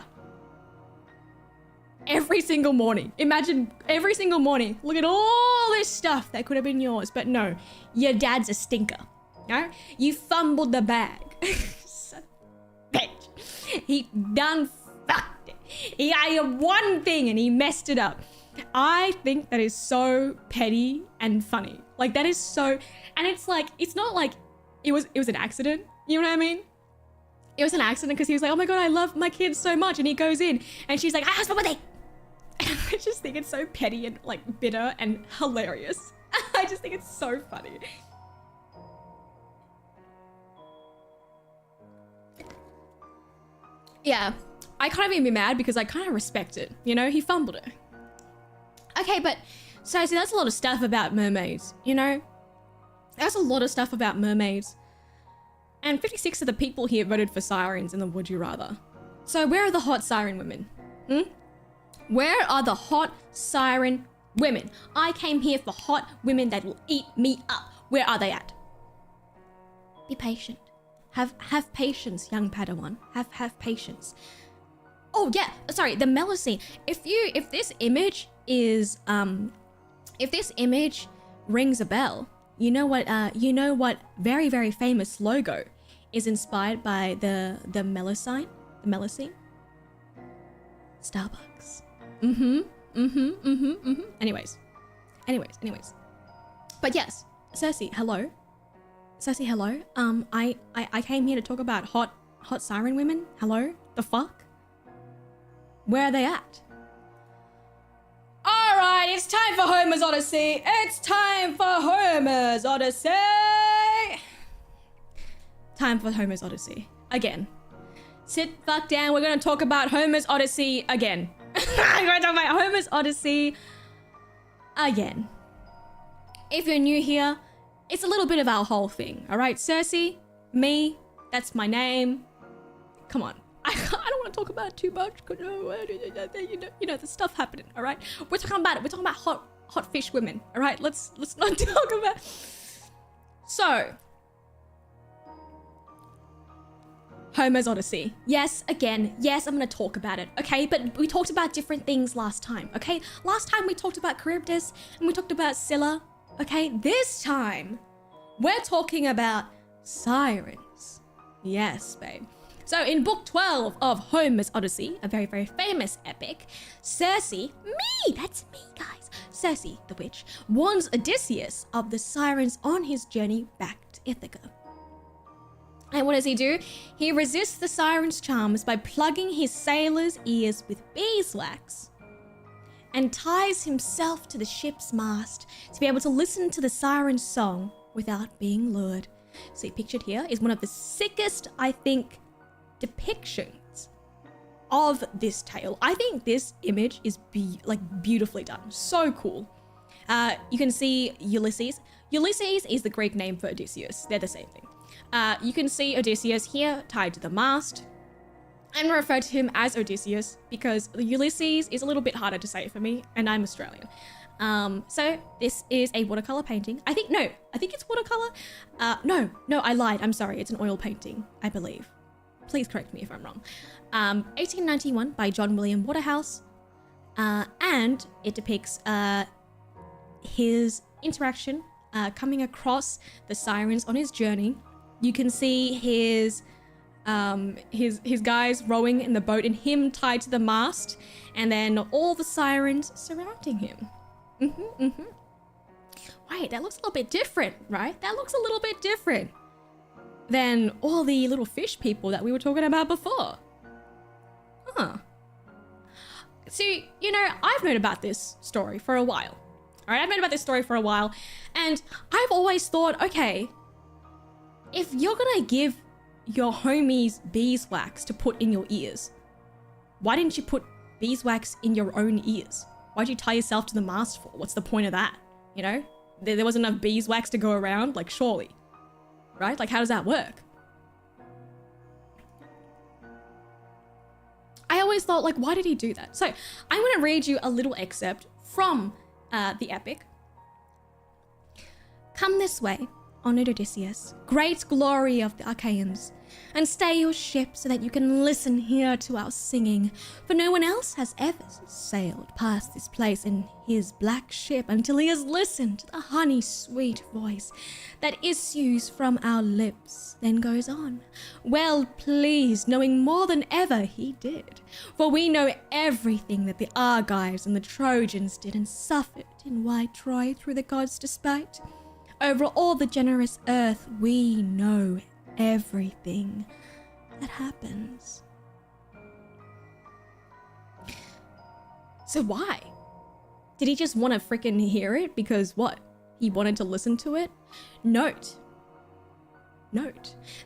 Every single morning. Imagine every single morning. Look at all this stuff that could have been yours. But no, your dad's a stinker. No? You fumbled the bag. Son of a bitch. He done fucked it. He had one thing and he messed it up. I think that is so petty and funny. Like, that is so, and it's like, it's not like it was an accident. You know what I mean? It was an accident because he was like, oh my god, I love my kids so much. And he goes in and she's like, I asked my birthday. I just think it's so petty and like bitter and hilarious. I just think it's so funny. Yeah, I can't even be mad because I kind of respect it. You know, he fumbled it. Okay, but so see, that's a lot of stuff about mermaids, you know? That's a lot of stuff about mermaids. And 56 of the people here voted for sirens in the Would You Rather. So where are the hot siren women? Where are the hot siren women? I came here for hot women that will eat me up. Where are they at? Be patient. Have patience, young Padawan. Have patience. Oh yeah, sorry, the Melusine. If this image rings a bell, you know what very, very famous logo is inspired by the Melusine? The Melusine? Starbucks. Anyways. But yes, Cersei, hello. Cersei, hello. I came here to talk about hot siren women. Hello? The fuck? Where are they at? Alright, it's time for Homer's Odyssey. It's time for Homer's Odyssey. Time for Homer's Odyssey. Again. Sit fuck down. We're going to talk about Homer's Odyssey again. I'm going to talk about Homer's Odyssey again. If you're new here, it's a little bit of our whole thing. Alright, Cersei, me, that's my name. Come on. I don't want to talk about it too much because you know the stuff happening. All right, we're talking about it. We're talking about hot fish women. All right, let's not talk about. So, Homer's Odyssey. Yes, again. Yes, I'm gonna talk about it. Okay, but we talked about different things last time. Okay, last time we talked about Cryptids and we talked about Scylla. Okay, this time we're talking about Sirens. Yes, babe. So in book 12 of Homer's Odyssey, a very, very famous epic, Cersei, that's me guys, Cersei the witch, warns Odysseus of the Sirens on his journey back to Ithaca. And what does he do? He resists the Sirens' charms by plugging his sailor's ears with beeswax and ties himself to the ship's mast to be able to listen to the Siren's song without being lured. See, pictured here is one of the sickest, I think, depictions of this tale. I think this image is beautifully done. So cool. You can see Ulysses. Ulysses is the Greek name for Odysseus. They're the same thing. You can see Odysseus here tied to the mast. I'm going to refer to him as Odysseus because Ulysses is a little bit harder to say for me, and I'm Australian. So this is a watercolor painting. I think it's watercolor. No, I lied. I'm sorry. It's an oil painting, I believe. Please correct me if I'm wrong. 1891 by John William Waterhouse. And it depicts his interaction coming across the Sirens on his journey. You can see his guys rowing in the boat and him tied to the mast, and then all the Sirens surrounding him. Wait, that looks a little bit different, right? That looks a little bit different than all the little fish people that we were talking about before. Huh. See, I've known about this story for a while. All right, I've known about this story for a while, and I've always thought, okay, if you're gonna give your homies beeswax to put in your ears, why didn't you put beeswax in your own ears? Why'd you tie yourself to the mast for? What's the point of that? There wasn't enough beeswax to go around, like, surely. Right? Like, how does that work? I always thought, like, why did he do that? So I'm going to read you a little excerpt from the epic. Come this way, honored Odysseus, great glory of the Achaeans, and stay your ship so that you can listen here to our singing, for no one else has ever sailed past this place in his black ship until he has listened to the honey-sweet voice that issues from our lips, then goes on, well pleased, knowing more than ever he did, for we know everything that the Argives and the Trojans did and suffered in white Troy through the gods' despite. Over all the generous earth we know everything that happens. So why? Did he just want to freaking hear it because what? He wanted to listen to it? Note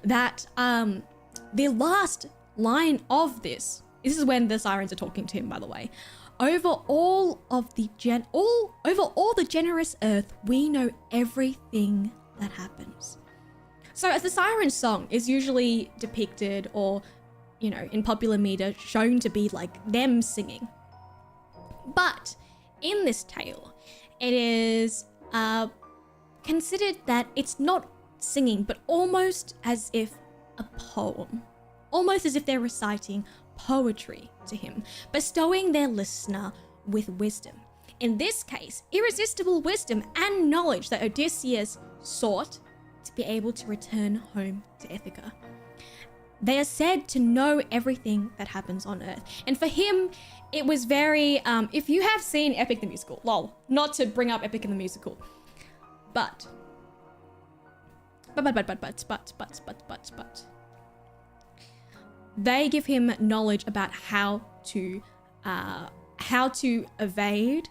that the last line of this is when the Sirens are talking to him, by the way. Over all the generous earth, we know everything that happens. So as the Siren song is usually depicted or, in popular media shown to be like them singing. But in this tale, it is considered that it's not singing, but almost as if a poem. Almost as if they're reciting poetry to him, bestowing their listener with wisdom. In this case, irresistible wisdom and knowledge that Odysseus sought to be able to return home to Ithaca. They are said to know everything that happens on Earth. And for him, it was very, if you have seen Epic the Musical, lol, not to bring up Epic the Musical, but, they give him knowledge about how to evade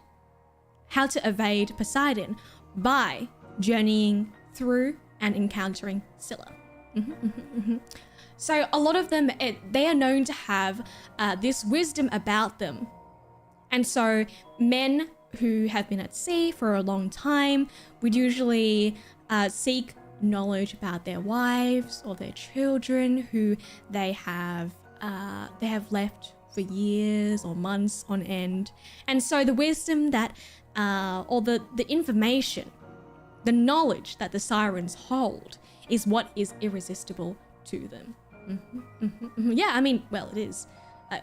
Poseidon by journeying through and encountering Scylla. So a lot of them, they are known to have this wisdom about them. And so men who have been at sea for a long time would usually seek knowledge about their wives or their children who they have left for years or months on end. And so the wisdom that, or the information, the knowledge that the Sirens hold is what is irresistible to them. Yeah, I mean, well, it is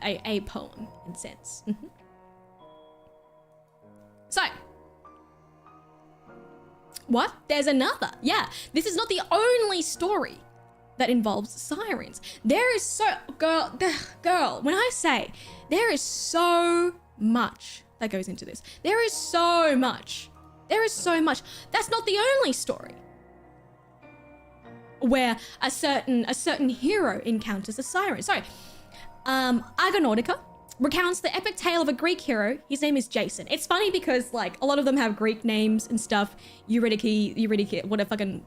a poem in a sense. So, what? There's another. Yeah, this is not the only story that involves sirens. There is so, girl, when I say there is so much that goes into this, there is so much. That's not the only story where a certain hero encounters a siren. So, Argonautica recounts the epic tale of a Greek hero. His name is Jason. It's funny because like a lot of them have Greek names and stuff. Eurydice, what a fucking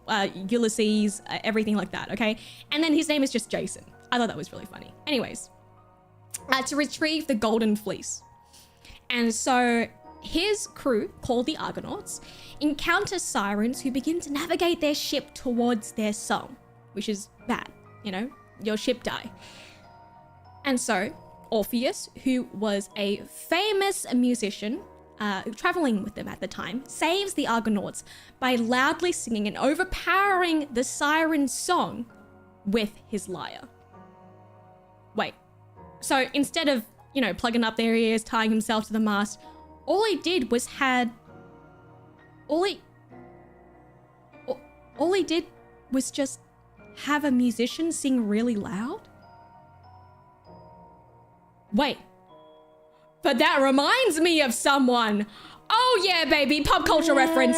Ulysses, everything like that. Okay, and then his name is just Jason. I thought that was really funny. Anyways, to retrieve the golden fleece, and so his crew, called the Argonauts, encounter sirens who begin to navigate their ship towards their song, which is bad. You know, your ship die. And so Orpheus, who was a famous musician traveling with them at the time, saves the Argonauts by loudly singing and overpowering the siren song with his lyre. Wait, so instead of, you know, plugging up their ears, tying himself to the mast, all he did was just have a musician sing really loud? Wait, but that reminds me of someone. Oh yeah, baby, pop culture reference.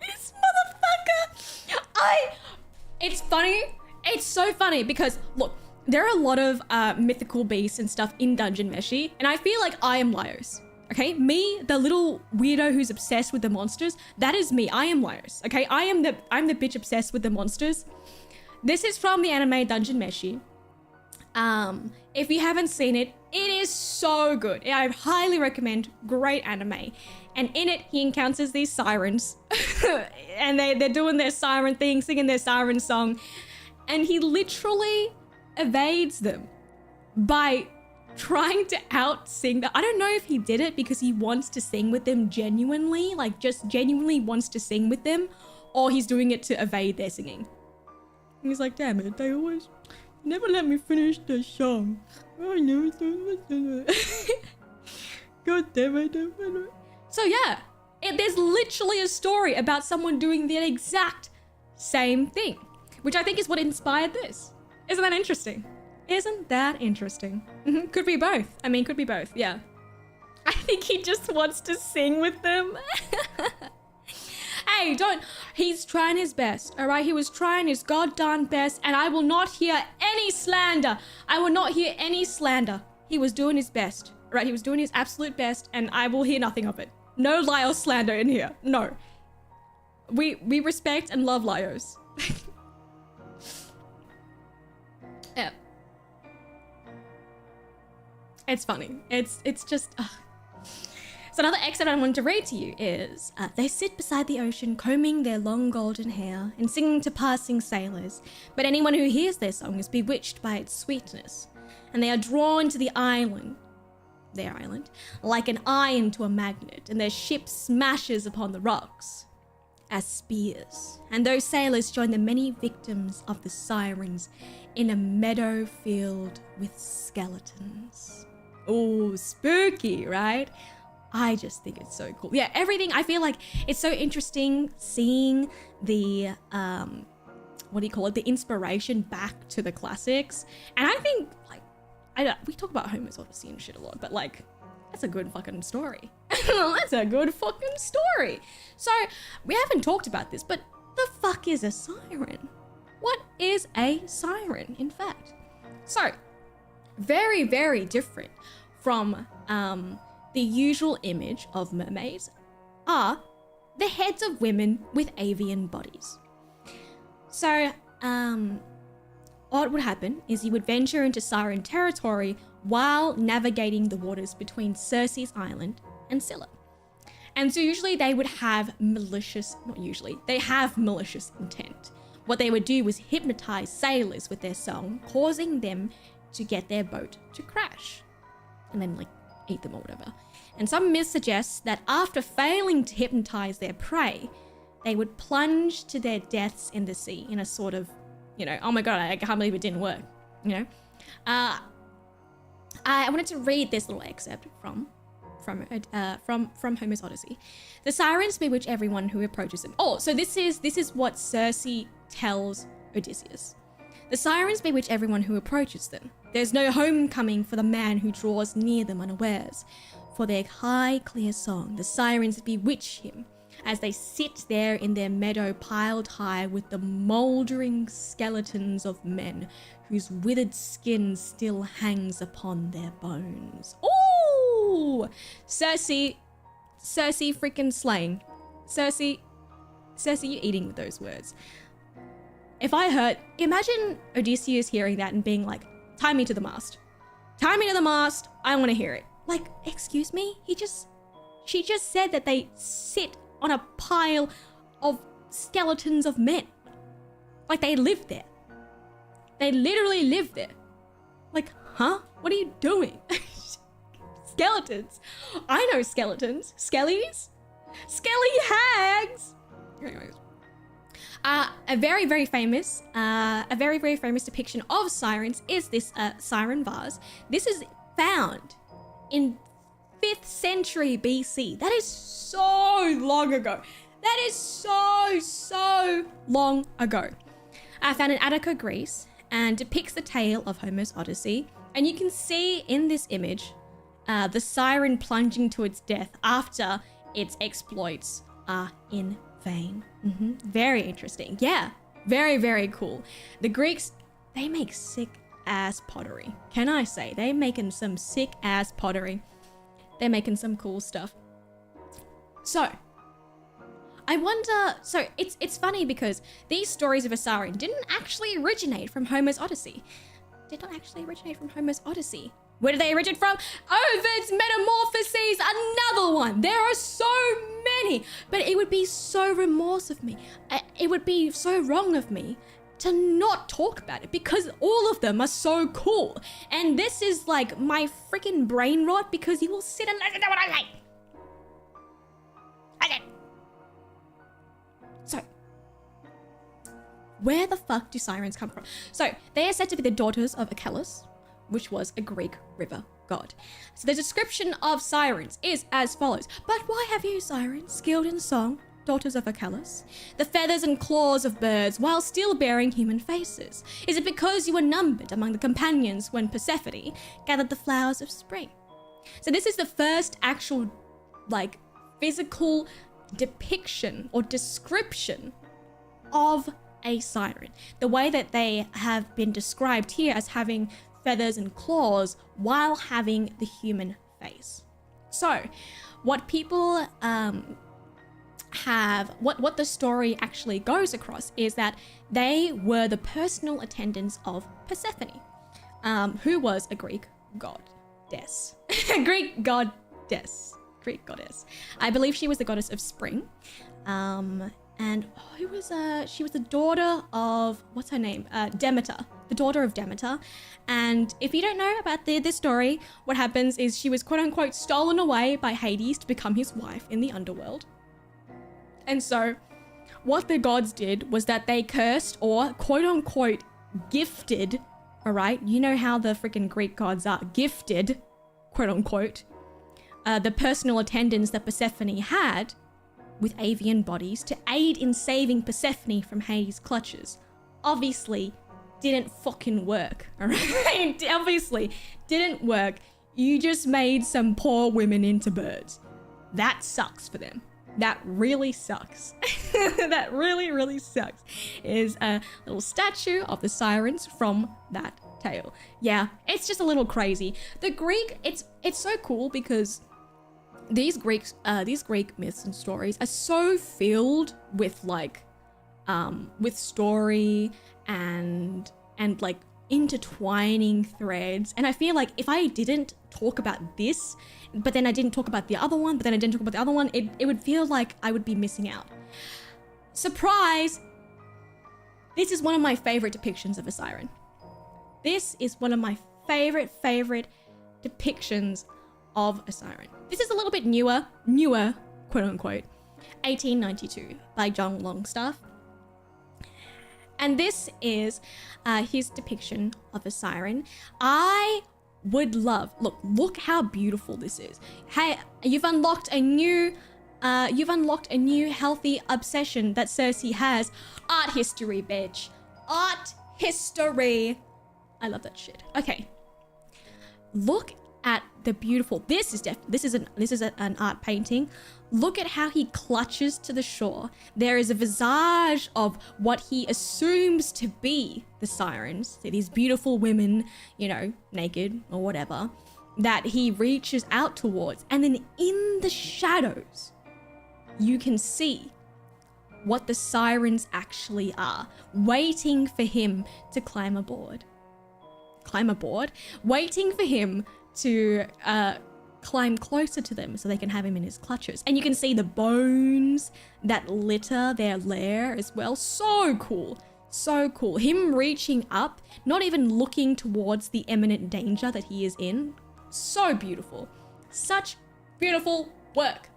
This motherfucker. It's funny. It's so funny because look, there are a lot of mythical beasts and stuff in Dungeon Meshi, and I feel like I am Laios. Okay, me, the little weirdo who's obsessed with the monsters, that is me. I am Laios. Okay, I'm the bitch obsessed with the monsters. This is from the anime Dungeon Meshi. If you haven't seen it, it is so good. I highly recommend. Great anime. And in it, he encounters these sirens and they're doing their siren thing, singing their siren song. And he literally evades them by trying to out-sing them. I don't know if he did it because he wants to sing with them genuinely, like just genuinely wants to sing with them, or he's doing it to evade their singing. And he's like, damn it, they always never let me finish the song. Oh no. God damn it. So yeah, there's literally a story about someone doing the exact same thing, which I think is what inspired this. Isn't that interesting? Isn't that interesting? Could be both. I mean, could be both, yeah. I think he just wants to sing with them. Hey, he's trying his best, all right? He was trying his goddamn best, and I will not hear any slander. I will not hear any slander. He was doing his best, all right? He was doing his absolute best, and I will hear nothing of it. No Lyle slander in here, no. we respect and love Lios. Yeah. It's funny. It's just... So another excerpt I wanted to read to you is, they sit beside the ocean, combing their long golden hair and singing to passing sailors. But anyone who hears their song is bewitched by its sweetness. And they are drawn to the island, their island, like an iron to a magnet, and their ship smashes upon the rocks as spears. And those sailors join the many victims of the Sirens in a meadow filled with skeletons. Oh, spooky, right? I just think it's so cool. Yeah, everything, I feel like it's so interesting seeing the, what do you call it? The inspiration back to the classics. And I think, like, we talk about Homer's Odyssey and shit a lot, but like, that's a good fucking story. That's a good fucking story. So, we haven't talked about this, but the fuck is a siren? What is a siren, in fact? So, very, very different from the usual image of mermaids are the heads of women with avian bodies. So, what would happen is you would venture into Siren territory while navigating the waters between Cersei's island and Scylla. And so usually they would have malicious, not usually, they have malicious intent. What they would do was hypnotize sailors with their song, causing them to get their boat to crash. And then like eat them or whatever. And some myths suggest that after failing to hypnotize their prey, they would plunge to their deaths in the sea in a sort of, you know, oh my god, I can't believe it didn't work, you know? I wanted to read this little excerpt from Homer's Odyssey. The Sirens bewitch everyone who approaches them. Oh, so this is what Cersei tells Odysseus. The Sirens bewitch everyone who approaches them. There's no homecoming for the man who draws near them unawares. For their high, clear song, the Sirens bewitch him as they sit there in their meadow piled high with the mouldering skeletons of men whose withered skin still hangs upon their bones. Ooh! Cersei freaking slaying. Cersei, you're eating with those words. If I heard, imagine Odysseus hearing that and being like, tie me to the mast. Tie me to the mast, I want to hear it. Like, excuse me? She just said that they sit on a pile of skeletons of men. Like, they live there. They literally live there. Like, huh? What are you doing? Skeletons. I know skeletons. Skellies? Skelly hags. Anyways. A very, very famous depiction of sirens is this siren vase. This is found in 5th century BC. That is so long ago. That is so long ago. Found in Attica, Greece, and depicts the tale of Homer's Odyssey. And you can see in this image the siren plunging to its death after its exploits are in vain. Very interesting. Yeah, very, very cool. The Greeks, they make sick ass pottery. Can I say? They're making some sick ass pottery. They're making some cool stuff. So, I wonder, so it's funny because these stories of a siren didn't actually originate from Homer's Odyssey. Did not actually originate from Homer's Odyssey. Where did they originate from? Ovid's Metamorphoses, another one. There are so many, but it would be so remorse of me. It would be so wrong of me to not talk about it because all of them are so cool. And this is like my freaking brain rot because you will sit and listen to what I say. Okay. So, where the fuck do sirens come from? So, they are said to be the daughters of Achelous, which was a Greek river god. So the description of sirens is as follows. But why have you, sirens, skilled in song, daughters of Achelous, the feathers and claws of birds, while still bearing human faces? Is it because you were numbered among the companions when Persephone gathered the flowers of spring? So this is the first actual, like, physical depiction or description of a siren. The way that they have been described here as having feathers and claws while having the human face. So what people have what the story actually goes across is that they were the personal attendants of Persephone, who was a Greek goddess. Greek goddess. I believe she was the goddess of spring. And she was the daughter of, what's her name? Demeter, the daughter of Demeter. And if you don't know about this story, what happens is she was quote unquote stolen away by Hades to become his wife in the underworld. And so what the gods did was that they cursed or quote unquote gifted, all right? You know how the freaking Greek gods are gifted, quote unquote, the personal attendants that Persephone had with avian bodies to aid in saving Persephone from Hades' clutches. Obviously, didn't fucking work, all right? Obviously, didn't work. You just made some poor women into birds. That sucks for them. That really sucks. That really, really sucks. Is a little statue of the Sirens from that tale. Yeah, it's just a little crazy. The Greek, it's so cool because these Greek myths and stories are so filled with like, with story and like intertwining threads. And I feel like if I didn't talk about this, but then I didn't talk about the other one, but then I didn't talk about the other one, it would feel like I would be missing out. Surprise! This is one of my favorite depictions of a siren. This is one of my favorite depictions of a siren. This is a little bit newer, quote unquote, 1892 by John Longstaff. And this is his depiction of a siren. I would love, look how beautiful this is. Hey, you've unlocked a new healthy obsession that Cersea has. Art history, bitch. Art history. I love that shit. Okay. Look at the beautiful, this is an art painting. Look at how he clutches to the shore. There is a visage of what he assumes to be the sirens. So these beautiful women, you know, naked or whatever, that he reaches out towards. And then in the shadows, you can see what the sirens actually are, waiting for him to climb aboard, waiting for him to climb closer to them so they can have him in his clutches. And you can see the bones that litter their lair as well. So cool. So cool. Him reaching up, not even looking towards the imminent danger that he is in. So beautiful. Such beautiful work.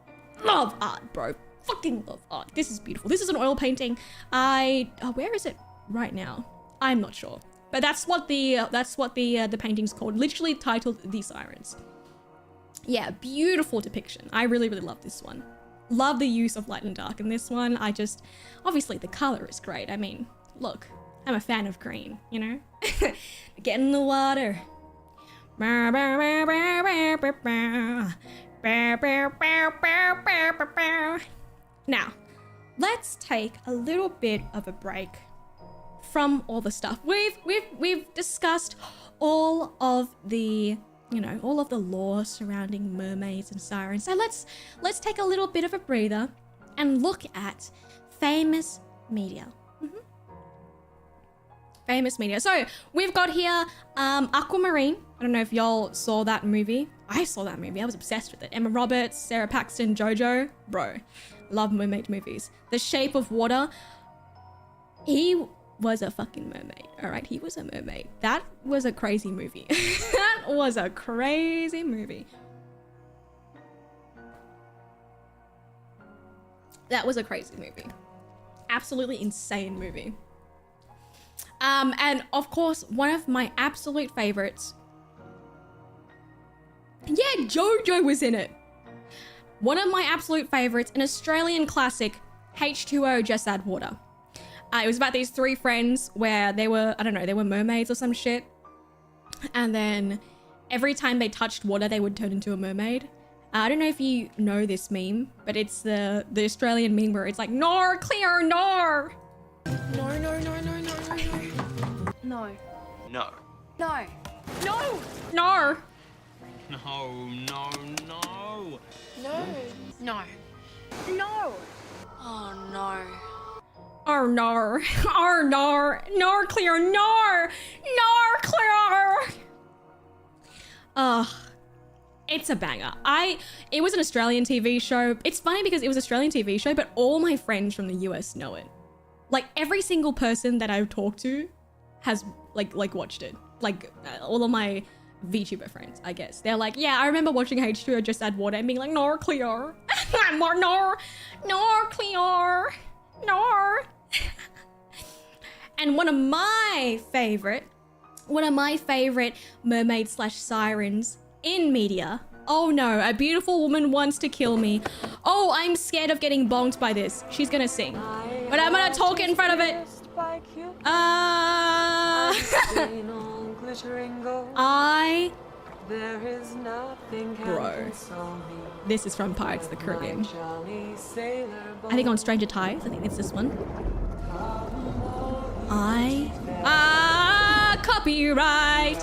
Love art, bro. Fucking love art. This is beautiful. This is an oil painting. Where is it right now? I'm not sure. But that's what the painting's called. Literally titled The Sirens. Yeah, beautiful depiction. I really, really love this one. Love the use of light and dark in this one. Obviously the color is great. I mean, look, I'm a fan of green, you know? Get in the water. Now, let's take a little bit of a break from all the stuff. We've discussed all of the, you know, all of the lore surrounding mermaids and sirens. So let's take a little bit of a breather and look at famous media. Famous media. So we've got here Aquamarine. I don't know if y'all saw that movie. I saw that movie. I was obsessed with it. Emma Roberts, Sarah Paxton, Jojo. Bro, love mermaid movies. The Shape of Water. He was a fucking mermaid. All right, he was a mermaid. That was a crazy movie. That was a crazy movie. That was a crazy movie. Absolutely insane movie. And of course, one of my absolute favorites. Yeah, Jojo was in it. One of my absolute favorites, an Australian classic, H2O, Just Add Water. It was about these three friends where they were, I don't know, they were mermaids or some shit. And then every time they touched water, they would turn into a mermaid. I don't know if you know this meme, but it's the Australian meme where it's like, "Nor, clear, nor." No. No. No. No. No. No. No. No. No. Oh no. Oh no. Oh no. No clear. No. No clear. Ugh. It's a banger. It was an Australian TV show. It's funny because it was an Australian TV show, but all my friends from the US know it. Like every single person that I've talked to has like watched it. Like all of my VTuber friends, I guess. They're like, yeah, I remember watching H2O just add water and being like, no clear. No clear. No. And one of my favorite mermaids slash sirens in media. Oh no, a beautiful woman wants to kill me. Oh, I'm scared of getting bonked by this. She's gonna sing, but I'm gonna talk in front of it. Bro, this is from Pirates of the Caribbean. I think on Stranger Tides, I think it's this one. Copyright,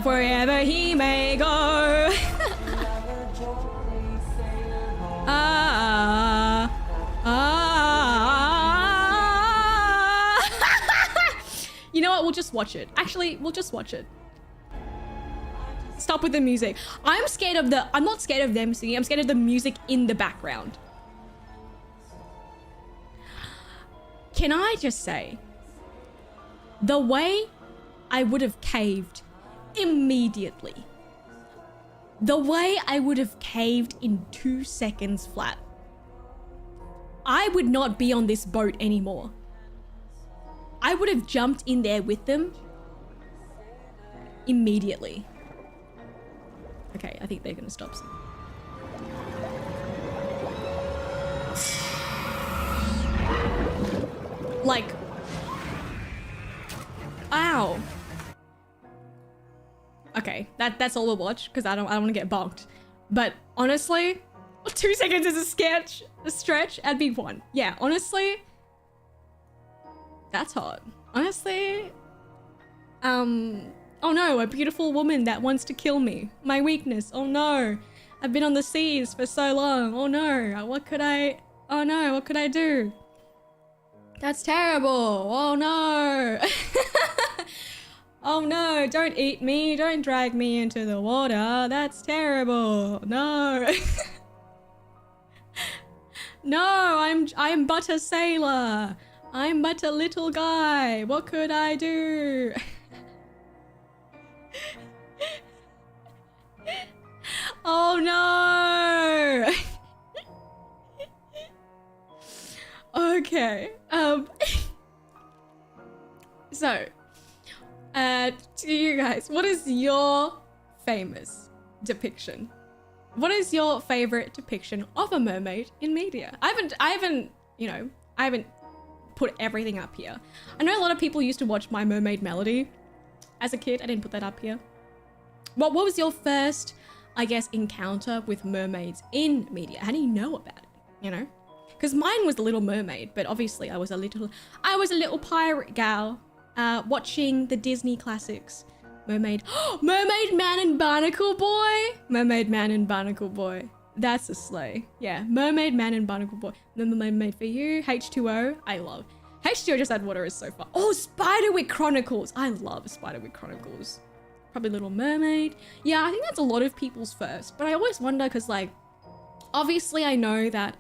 wherever he may go. You know what? We'll just watch it. Actually, we'll just watch it. Stop with the music. I'm not scared of them singing. I'm scared of the music in the background. Can I just say, the way I would have caved immediately, the way I would have caved in 2 seconds flat, I would not be on this boat anymore. I would have jumped in there with them immediately. Okay, I think they're gonna stop soon. Like, ow. Okay, that's all we'll watch because I don't want to get bonked. But honestly, 2 seconds is a stretch. I'd be one. Yeah, honestly, that's hot. Honestly, oh no, a beautiful woman that wants to kill me. My weakness. Oh no, I've been on the seas for so long. Oh no, what could I do? That's terrible. Oh no. Oh no, don't eat me. Don't drag me into the water. That's terrible. No. No, I'm but a sailor. I'm but a little guy. What could I do? Oh no. Okay. So, to you guys, what is your famous depiction? What is your favorite depiction of a mermaid in media? I haven't put everything up here. I know a lot of people used to watch My Mermaid Melody as a kid. I didn't put that up here. What was your first, I guess, encounter with mermaids in media? How do you know about it? You know? Because mine was The Little Mermaid, but obviously I was a little pirate gal, watching the Disney classics. Mermaid Man and Barnacle Boy. Mermaid Man and Barnacle Boy. That's a slay. Yeah, Mermaid Man and Barnacle Boy. Mermaid for you. H2O. I love. H2O just add water is so fun. Oh, Spiderwick Chronicles. I love Spiderwick Chronicles. Probably Little Mermaid. Yeah, I think that's a lot of people's first. But I always wonder because, like, obviously I know that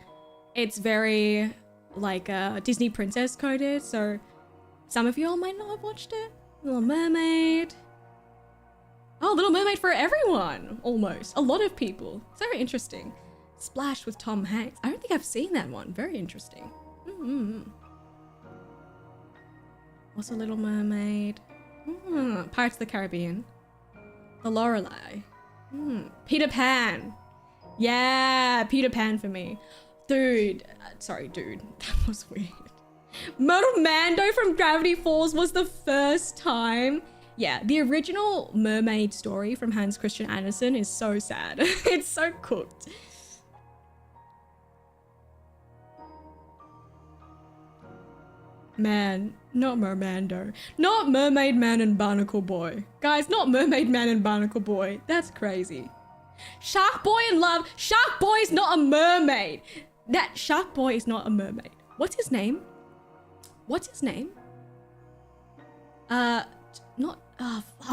it's very, like, Disney princess coded. So some of y'all might not have watched it. Little Mermaid. Oh, Little Mermaid for everyone, almost. A lot of people. It's very interesting. Splash with Tom Hanks. I don't think I've seen that one. Very interesting. Also Little Mermaid. Pirates of the Caribbean. The Lorelei. Peter Pan. Yeah, Peter Pan for me. Dude. Sorry, dude. That was weird. Mando from Gravity Falls was the first time. Yeah, the original mermaid story from Hans Christian Andersen is so sad. It's so cooked. Man, not Mermando. Not Mermaid Man and Barnacle Boy. Guys, not Mermaid Man and Barnacle Boy. That's crazy. Shark Boy in Love. Shark Boy's not a mermaid. that shark boy is not a mermaid. What's his name? What's his name? Not,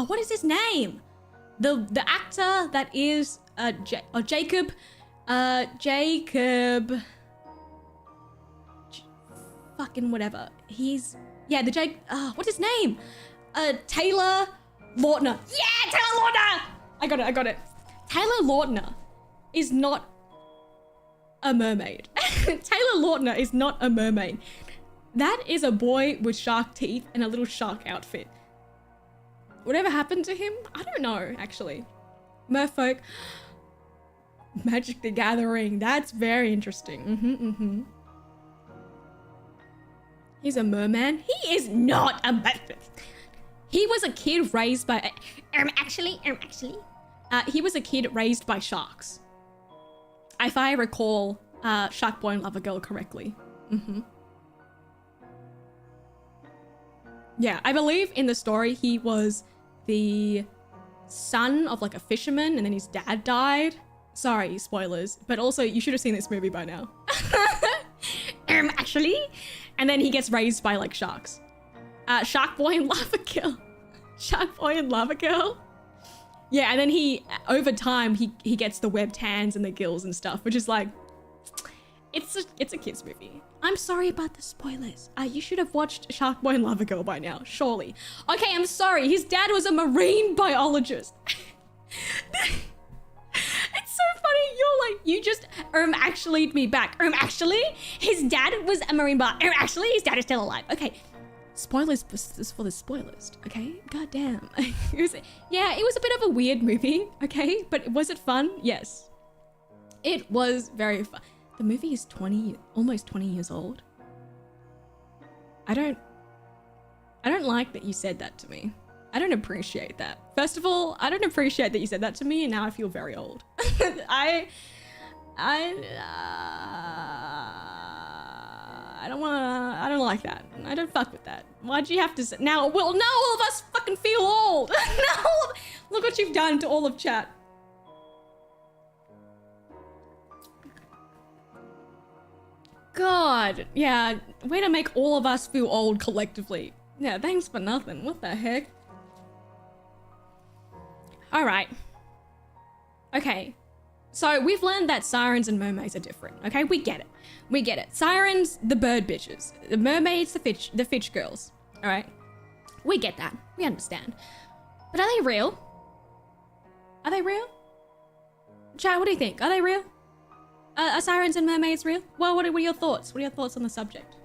what is his name? The actor that is, Jacob, fucking whatever. He's, yeah, what's his name? Taylor Lautner. Yeah, Taylor Lautner! I got it. Taylor Lautner is not a mermaid. Taylor Lautner is not a mermaid. That is a boy with shark teeth and a little shark outfit. Whatever happened to him? I don't know, actually. Merfolk. Magic the Gathering. That's very interesting. He's a merman. He is not a merman. He was a kid raised by... he was a kid raised by sharks. If I recall Shark Boy and Lover Girl correctly. Yeah, I believe in the story he was the son of like a fisherman and then his dad died. Sorry, spoilers, but also you should have seen this movie by now. And then he gets raised by like sharks. Shark Boy and Lava Girl. Shark Boy and Lava Girl. Yeah, and then he, over time, he gets the webbed hands and the gills and stuff, which is like, it's a kid's movie. I'm sorry about the spoilers. You should have watched Shark Boy and Lava Girl by now, surely. Okay, I'm sorry. His dad was a marine biologist. It's so funny. You're like, you just actually me back. Actually, his dad was a marine biologist. Actually, his dad is still alive. Okay. Spoilers for the spoilers, okay? God damn. It was a bit of a weird movie, okay? But was it fun? Yes. It was very fun. The movie is almost 20 years old. I don't like that you said that to me. I don't appreciate that. First of all, I don't appreciate that you said that to me, and now I feel very old. I don't like that. I don't fuck with that. Why'd you have to say, now all of us fucking feel old. Look what you've done to all of chat. God, yeah, way to make all of us feel old collectively. Yeah, thanks for nothing. What the heck? All right. Okay. So we've learned that sirens and mermaids are different. Okay, we get it. Sirens, the bird bitches. The mermaids, the fish girls. All right. We get that. We understand. But are they real? Are they real? Chad, what do you think? Are they real? Are sirens and mermaids real? Well, what are your thoughts? What are your thoughts on the subject?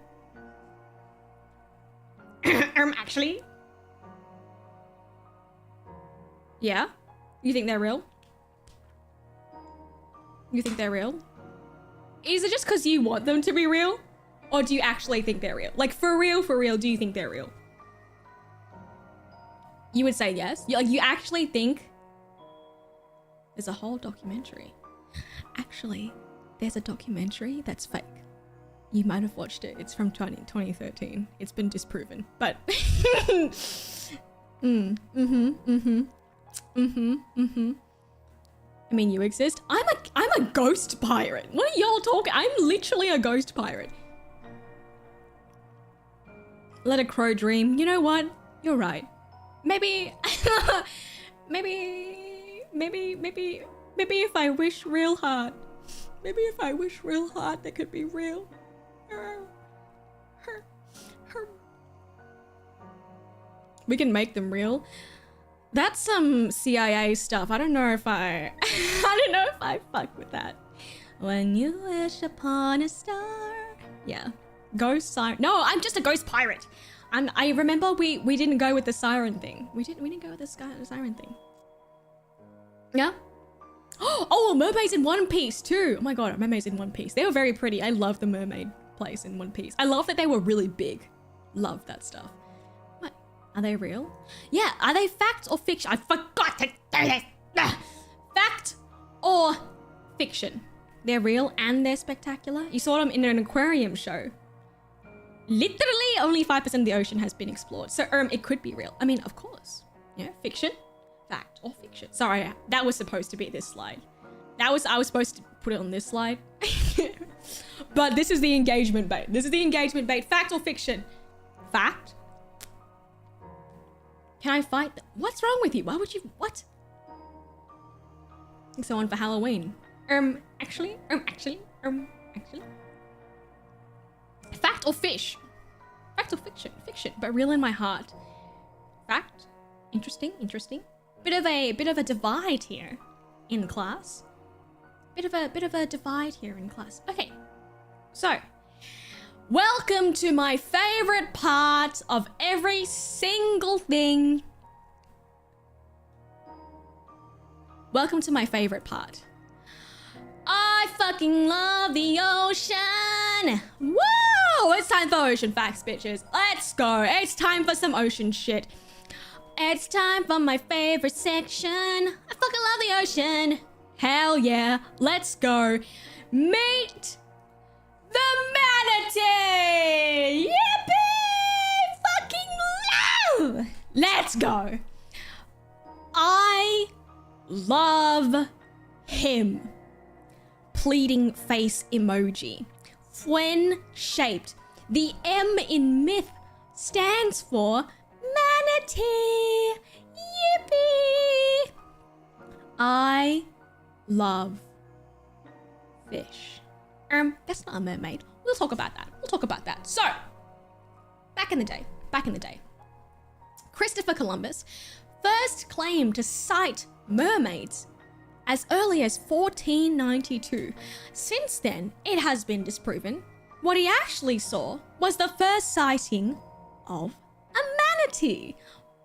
Actually? Yeah? You think they're real? You think they're real? Is it just because you want them to be real? Or do you actually think they're real? Like, for real, do you think they're real? You would say yes? You actually think... There's a whole documentary. Actually, there's a documentary that's fake. You might have watched it. It's from 2013. It's been disproven. But... I mean, you exist. I'm a ghost pirate. What are y'all talking? I'm literally a ghost pirate. Let a crow dream. You know what? You're right. Maybe if I wish real hard. Maybe if I wish real hard, they could be real. We can make them real. That's some CIA stuff. I don't know if I fuck with that. When you wish upon a star. Yeah. Ghost siren. No, I'm just a ghost pirate. I remember we didn't go with the siren thing. We didn't go with the siren thing. Yeah. Oh, mermaids in One Piece too. Oh my god, mermaids in One Piece. They were very pretty. I love the mermaid place in One Piece. I love that they were really big. Love that stuff. What? Are they real? Yeah. Are they fact or fiction? I forgot to do this. Fact or fiction? They're real and they're spectacular. You saw them in an aquarium show. Literally only 5% of the ocean has been explored. So it could be real. I mean, of course. Yeah, fiction, fact, or fiction. Sorry, that was supposed to be this slide. I was supposed to put it on this slide. But this is the engagement bait. This is the engagement bait. Fact or fiction? Fact? Can I fight? What's wrong with you? Why would you? What? I think so on for Halloween. Actually. Fact or fish? Fact or fiction? Fiction, but real in my heart. Fact. Interesting. Bit of a divide here in class. Bit of a divide here in class. Okay. So, welcome to my favorite part of every single thing. Welcome to my favorite part. I fucking love the ocean. Woo! It's time for ocean facts, bitches. Let's go. It's time for some ocean shit. It's time for my favorite section. I fucking love the ocean. Hell yeah. Let's go. Meet the manatee. Yippee! Fucking love. Let's go. I love him. Pleading face emoji. When shaped. The M in myth stands for manatee. Yippee! I love fish. That's not a mermaid. We'll talk about that. So, back in the day, Christopher Columbus first claimed to sight mermaids as early as 1492. Since then, it has been disproven. What he actually saw was the first sighting of a manatee.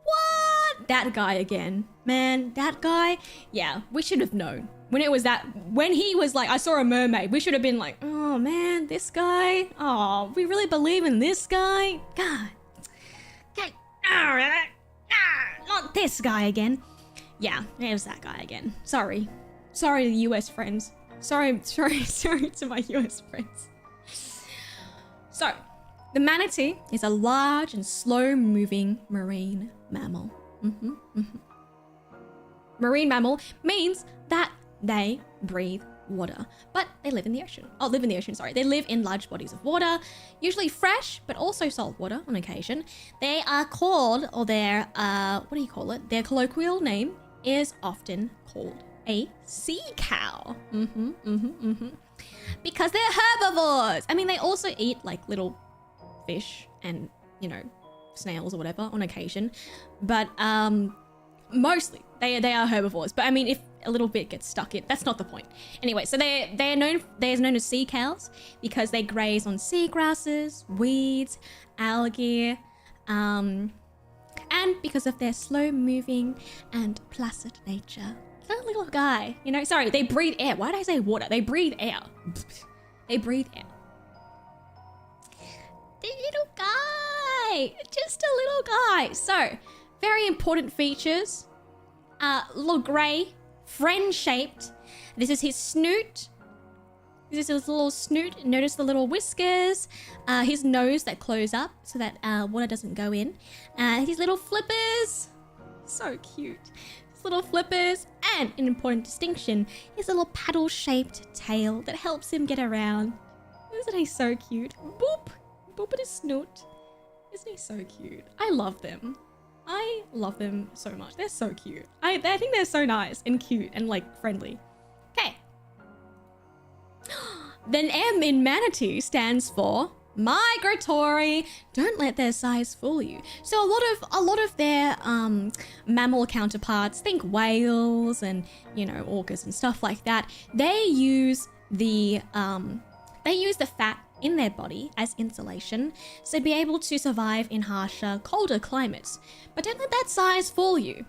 What? That guy again. Man, that guy. Yeah, we should have known. When he was like, I saw a mermaid, we should have been like, oh man, this guy. Oh, we really believe in this guy? God. Not this guy again. Yeah, it was that guy again. Sorry to the US friends. Sorry to my US friends. So, the manatee is a large and slow-moving marine mammal. Marine mammal means that they breathe water, but they live in the ocean. They live in large bodies of water, usually fresh, but also salt water on occasion. They are called, or their, their colloquial name is often called a sea cow. Because they're herbivores. I mean, they also eat like little fish and, snails or whatever on occasion. But mostly they are herbivores. But I mean, if a little bit gets stuck in, that's not the point. Anyway, so they're known as sea cows because they graze on seagrasses, weeds, algae, and because of their slow-moving and placid nature. That little guy, sorry, they breathe air. Why did I say water? They breathe air. They breathe air. The little guy, just a little guy. So, very important features. Little grey, friend-shaped. This is his snoot. This is his little snoot. Notice the little whiskers. His nose that close up so that water doesn't go in. His little flippers. So cute. His little flippers. And an important distinction, his little paddle-shaped tail that helps him get around. Isn't he so cute? Boop. Boop at his snoot. Isn't he so cute? I love them. I love them so much. They're so cute. I think they're so nice and cute and friendly. Okay. Then M in manatee stands for migratory. Don't let their size fool you. So a lot of their mammal counterparts, think whales and orcas and stuff like that, they use the fat in their body as insulation, so be able to survive in harsher, colder climates. But don't let that size fool you.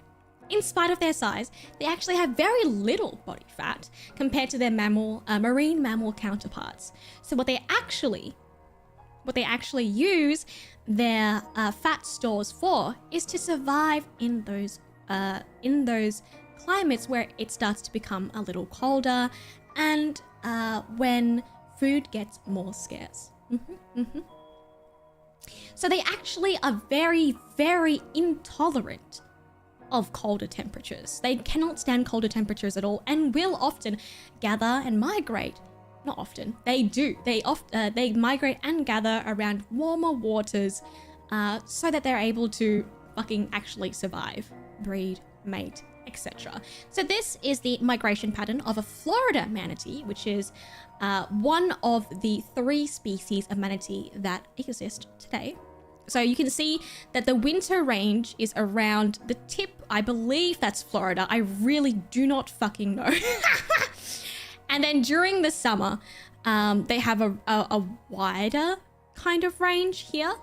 In spite of their size, they actually have very little body fat compared to their marine mammal counterparts. So what they actually use their fat stores for is to survive in those climates where it starts to become a little colder and when food gets more scarce. So they actually are very, very intolerant of colder temperatures. They cannot stand colder temperatures at all and will often gather and migrate not often. They do. They migrate and gather around warmer waters so that they're able to fucking actually survive, breed, mate, etc. So this is the migration pattern of a Florida manatee, which is one of the 3 species of manatee that exist today. So you can see that the winter range is around the tip. I believe that's Florida. I really do not fucking know. And then during the summer, they have a wider kind of range here.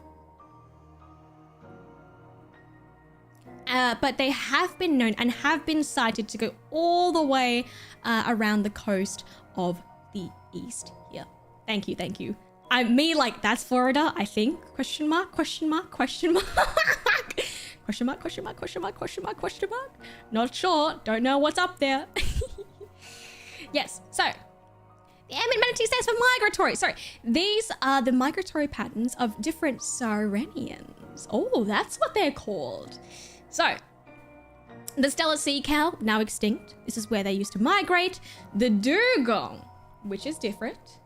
But they have been known and have been cited to go all the way around the coast of the east here. Thank you, thank you. That's Florida, I think. Question mark, question mark, question mark. Question mark, question mark, question mark, question mark, question mark. Not sure, don't know what's up there. Yes, so the manatee stands for migratory. Sorry, these are the migratory patterns of different Sirenians. Oh, that's what they're called. So, the Stellar sea cow, now extinct. This is where they used to migrate. The dugong, which is different,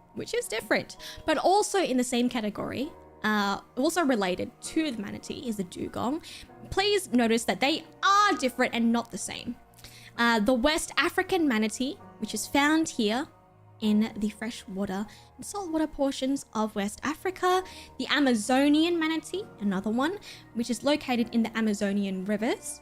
but also in the same category, also related to the manatee is the dugong. Please notice that they are different and not the same. The West African manatee, which is found here in the freshwater and saltwater portions of West Africa. The Amazonian manatee, another one, which is located in the Amazonian rivers.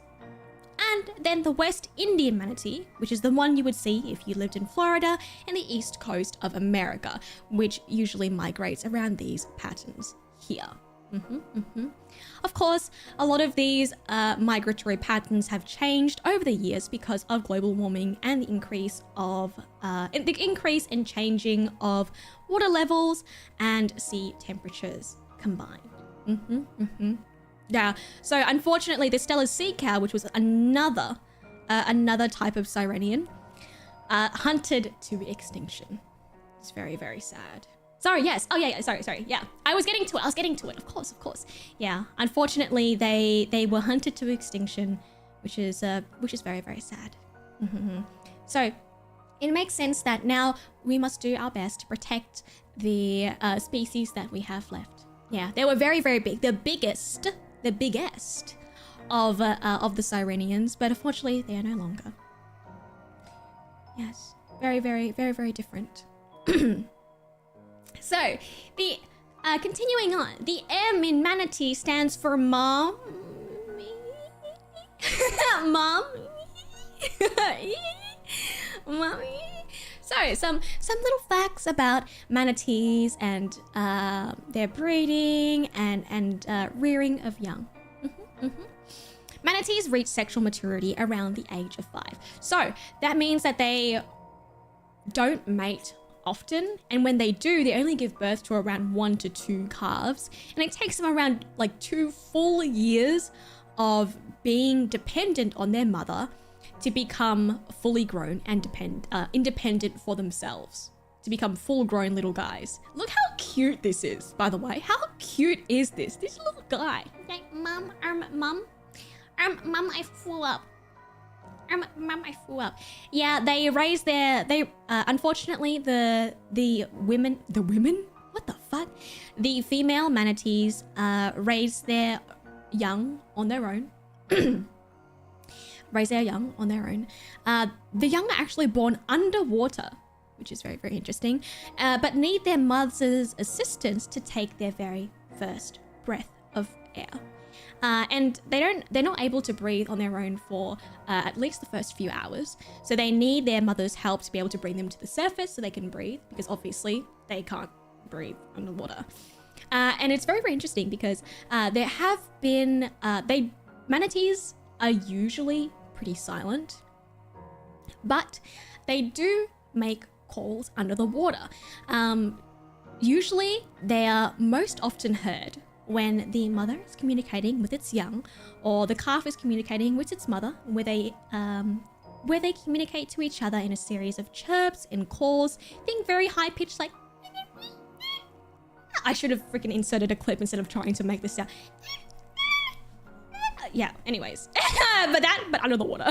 And then the West Indian manatee, which is the one you would see if you lived in Florida and the east coast of America, which usually migrates around these patterns here. Of course, a lot of these migratory patterns have changed over the years because of global warming and the increase in changing of water levels and sea temperatures combined. Yeah, so unfortunately the Stellar sea cow, which was another type of Sirenian, hunted to extinction. It's very, very sad. Sorry, yes. Oh, yeah, sorry. Yeah, I was getting to it. Of course. Yeah, unfortunately, they were hunted to extinction, which is very, very sad. So it makes sense that now we must do our best to protect the species that we have left. Yeah, they were very, very big. The biggest of the Sirenians, but unfortunately, they are no longer. Yes, very, very, very, very different. So, the continuing on, the M in manatee stands for mommy. Mommy. So, some little facts about manatees and their breeding and rearing of young. Manatees reach sexual maturity around the age of 5. So, that means that they don't mate often, and when they do, they only give birth to around 1 to 2 calves, and it takes them around like 2 full years of being dependent on their mother to become fully grown and independent for themselves, to become full-grown little guys. Look how cute this is, by the way. How cute is this little guy? Okay, mom, I flew up. Mom, I flew up. Yeah, they raise unfortunately, the women? What the fuck? The female manatees raise their young on their own. The young are actually born underwater, which is very, very interesting, but need their mother's assistance to take their very first breath of air. And they're not able to breathe on their own for at least the first few hours. So they need their mother's help to be able to bring them to the surface so they can breathe, because obviously they can't breathe underwater. And it's very, very interesting because there have been, manatees are usually pretty silent, but they do make calls under the water. Usually they are most often heard when the mother is communicating with its young, or the calf is communicating with its mother, where they communicate to each other in a series of chirps and calls. Think very high pitched, like. I should have freaking inserted a clip instead of trying to make this sound. Yeah. Anyways, but under the water.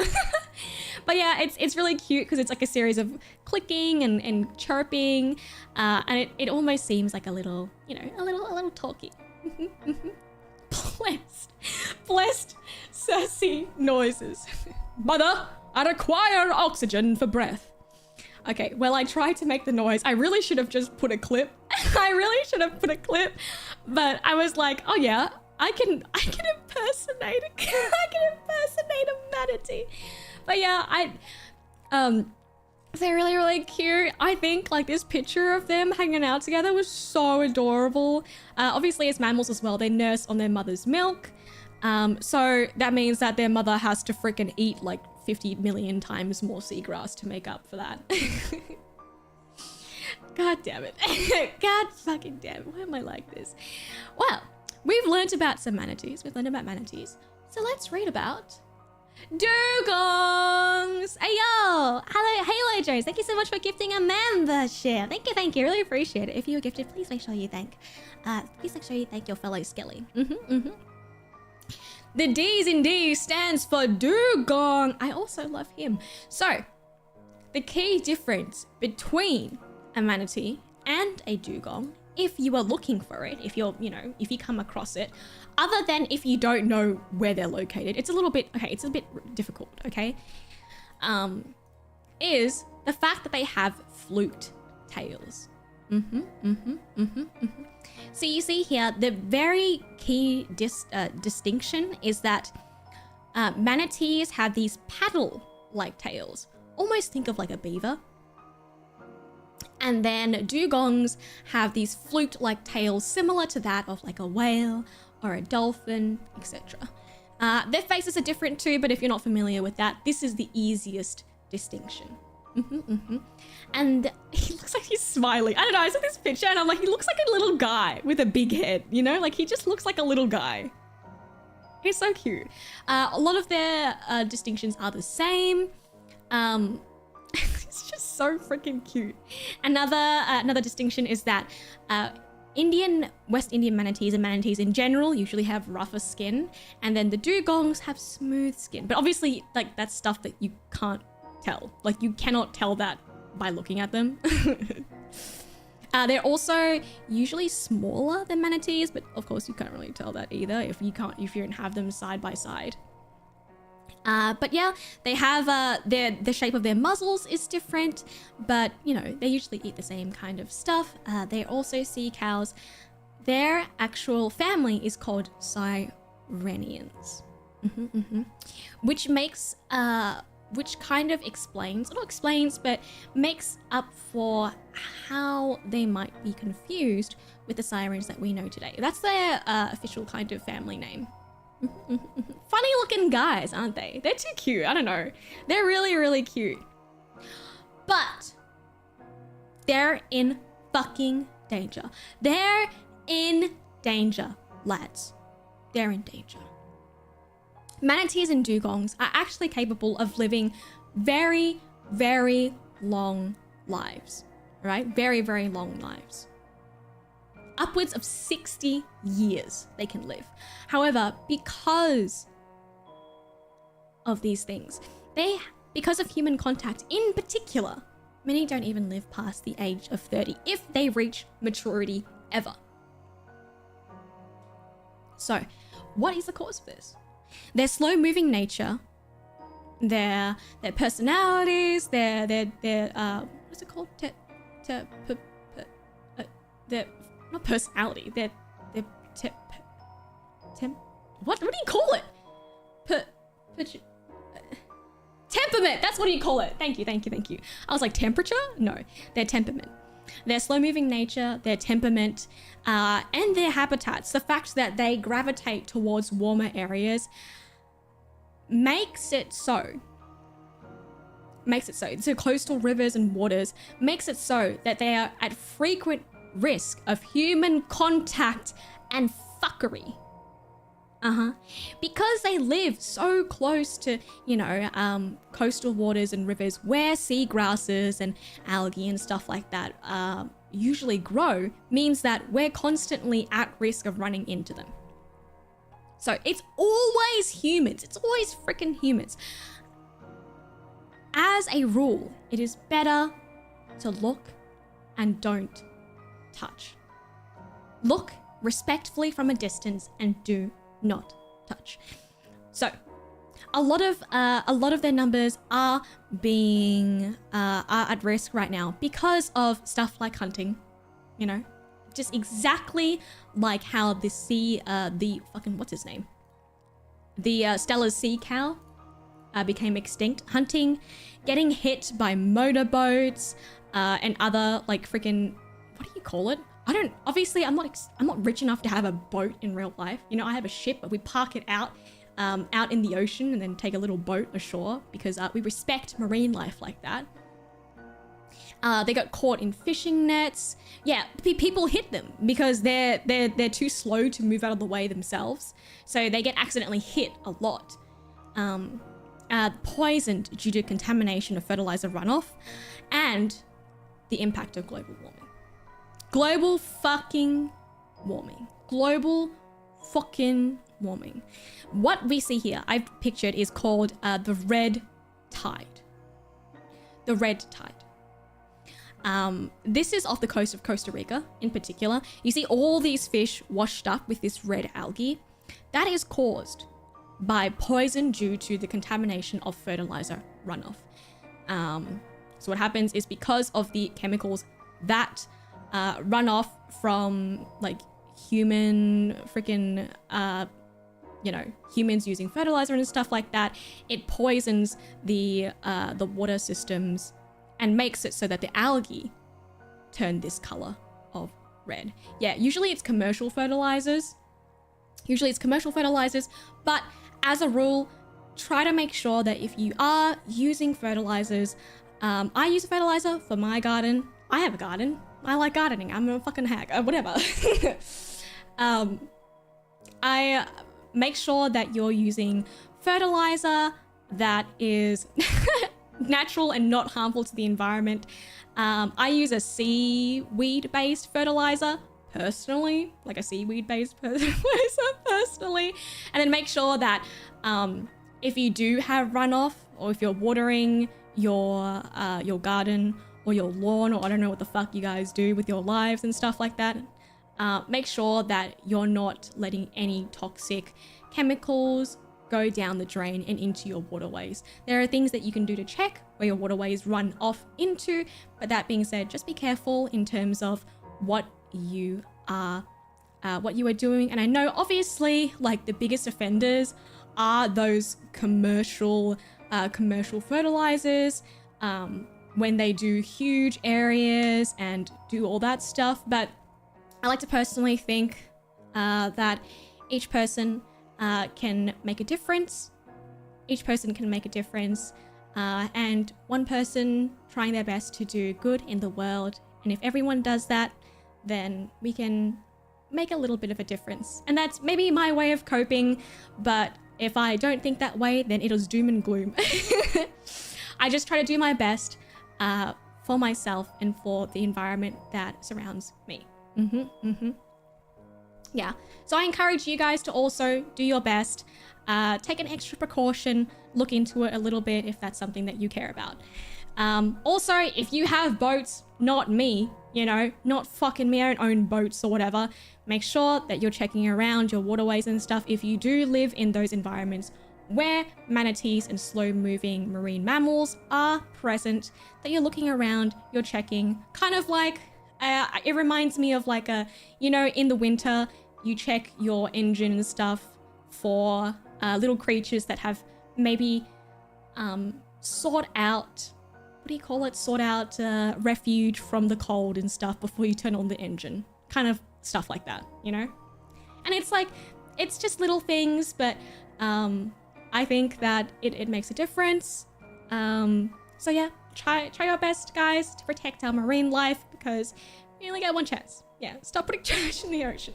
But yeah, it's really cute because it's like a series of clicking and chirping, and it almost seems like a little, you know, a little talkie. Blessed Cersea noises. Mother, I require oxygen for breath. Okay, well, I tried to make the noise. I really should have just put a clip. But I was like, oh yeah, I can impersonate a manatee. But yeah, they're really, really cute. I think like this picture of them hanging out together was so adorable. Obviously as mammals as well, they nurse on their mother's milk. So that means that their mother has to freaking eat like 50 million times more seagrass to make up for that. God damn it. God fucking damn it. Why am I like this? Well, we've learned about some manatees. We've learned about manatees. So let's read about dugongs. Hey yo. Hello, Halo Jones. Thank you so much for gifting a membership. Thank you. Really appreciate it. If you were gifted, please make sure you thank your fellow Skelly. The D's in D stands for dugong. I also love him. So, the key difference between a manatee and a dugong, if you are looking for it, if you come across it, other than if you don't know where they're located, it's a bit difficult, okay? Is the fact that they have flute tails. So you see here, the very key distinction is that manatees have these paddle-like tails. Almost think of like a beaver. And then dugongs have these flute-like tails similar to that of like a whale or a dolphin, etc. Their faces are different too, but if you're not familiar with that, this is the easiest distinction. And he looks like he's smiling. I don't know, I saw this picture and I'm like, he looks like a little guy with a big head, you know? Like he just looks like a little guy. He's so cute. A lot of their distinctions are the same. It's just so freaking cute. Another distinction is that West Indian manatees and manatees in general usually have rougher skin, and then the dugongs have smooth skin. But obviously, like, that's stuff that you can't tell. Like, you cannot tell that by looking at them. They're also usually smaller than manatees, but of course you can't really tell that either if you don't have them side by side. But yeah, they have the shape of their muzzles is different, but you know, they usually eat the same kind of stuff. They're also sea cows. Their actual family is called Sirenians, which kind of makes up for how they might be confused with the sirens that we know today. That's their official kind of family name. Funny looking guys, aren't they? They're too cute. I don't know. They're really, really cute. But they're in fucking danger. They're in danger, lads. They're in danger. Manatees and dugongs are actually capable of living very, very long lives, right? Very, very long lives. Upwards of 60 years they can live. However, because of these things, because of human contact in particular, many don't even live past the age of 30 if they reach maturity ever. So, what is the cause of this? Their slow-moving nature, their personalities, their what's it called? Their not personality. What do you call it? Temperament. That's what do you call it? Thank you. I was like, temperature? No, their temperament. Their slow-moving nature, their temperament, and their habitats, the fact that they gravitate towards warmer areas makes it so. So coastal rivers and waters makes it so that they are at frequent risk of human contact and fuckery. Because they live so close to, coastal waters and rivers where seagrasses and algae and stuff like that usually grow, means that we're constantly at risk of running into them. So it's always humans. It's always freaking humans. as a rule, it is better to look and don't touch. Look respectfully from a distance and do not touch. So a lot of their numbers are being are at risk right now because of stuff like hunting, you know, just exactly like how the what's his name, the Stella's sea cow became extinct. Hunting, getting hit by motorboats and other like freaking, what do you call it? Obviously I'm not rich enough to have a boat in real life. You know, I have a ship, but we park it out in the ocean and then take a little boat ashore because we respect marine life like that. They got caught in fishing nets. Yeah, people hit them because they're too slow to move out of the way themselves, so they get accidentally hit a lot. Poisoned due to contamination of fertilizer runoff and the impact of global warming. Global fucking warming. Global fucking warming. What we see here, I've pictured, is called the red tide. The red tide. This is off the coast of Costa Rica in particular. You see all these fish washed up with this red algae. That is caused by poison due to the contamination of fertilizer runoff. So what happens is because of the chemicals that run off from like human freaking humans using fertilizer and stuff like that, it poisons the water systems and makes it so that the algae turn this color of red. Yeah, usually it's commercial fertilizers, but as a rule, try to make sure that if you are using fertilizers, I use a fertilizer for my garden. I have a garden. I like gardening. I'm a fucking hack. Whatever. I make sure that you're using fertilizer that is natural and not harmful to the environment. I use a seaweed-based fertilizer personally, like a seaweed-based fertilizer personally, and then make sure that if you do have runoff or if you're watering your garden or your lawn, or I don't know what the fuck you guys do with your lives and stuff like that, make sure that you're not letting any toxic chemicals go down the drain and into your waterways. There are things that you can do to check where your waterways run off into, but that being said, just be careful in terms of what you are doing. And I know obviously like the biggest offenders are those commercial fertilizers, when they do huge areas and do all that stuff. But I like to personally think that each person can make a difference. Each person can make a difference, and one person trying their best to do good in the world. And if everyone does that, then we can make a little bit of a difference. And that's maybe my way of coping, but if I don't think that way, then it is doom and gloom. I just try to do my best for myself and for the environment that surrounds me. Yeah, so I encourage you guys to also do your best, take an extra precaution, look into it a little bit if that's something that you care about. Also, if you have boats, not me, you know, not fucking me, I don't own boats or whatever, make sure that you're checking around your waterways and stuff. If you do live in those environments where manatees and slow-moving marine mammals are present, that you're looking around, you're checking, kind of like, it reminds me of like in the winter, you check your engine and stuff for little creatures that have maybe sought out refuge from the cold and stuff before you turn on the engine. Kind of stuff like that, you know? And it's like, it's just little things, but I think that it makes a difference. So yeah, try your best, guys, to protect our marine life, because you only get one chance. Yeah, stop putting trash in the ocean.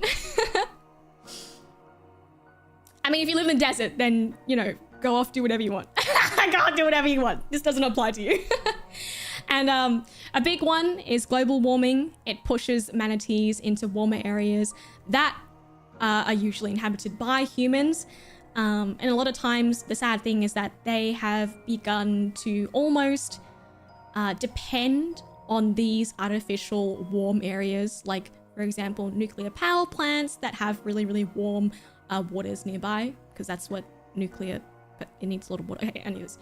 I mean, if you live in the desert, then, you know, go off, do whatever you want. Go on, do whatever you want. This doesn't apply to you. And a big one is global warming. It pushes manatees into warmer areas that are usually inhabited by humans. And a lot of times the sad thing is that they have begun to almost depend on these artificial warm areas, like for example nuclear power plants that have really, really warm waters nearby, because that's what nuclear, but it needs a lot of water. Okay, anyways.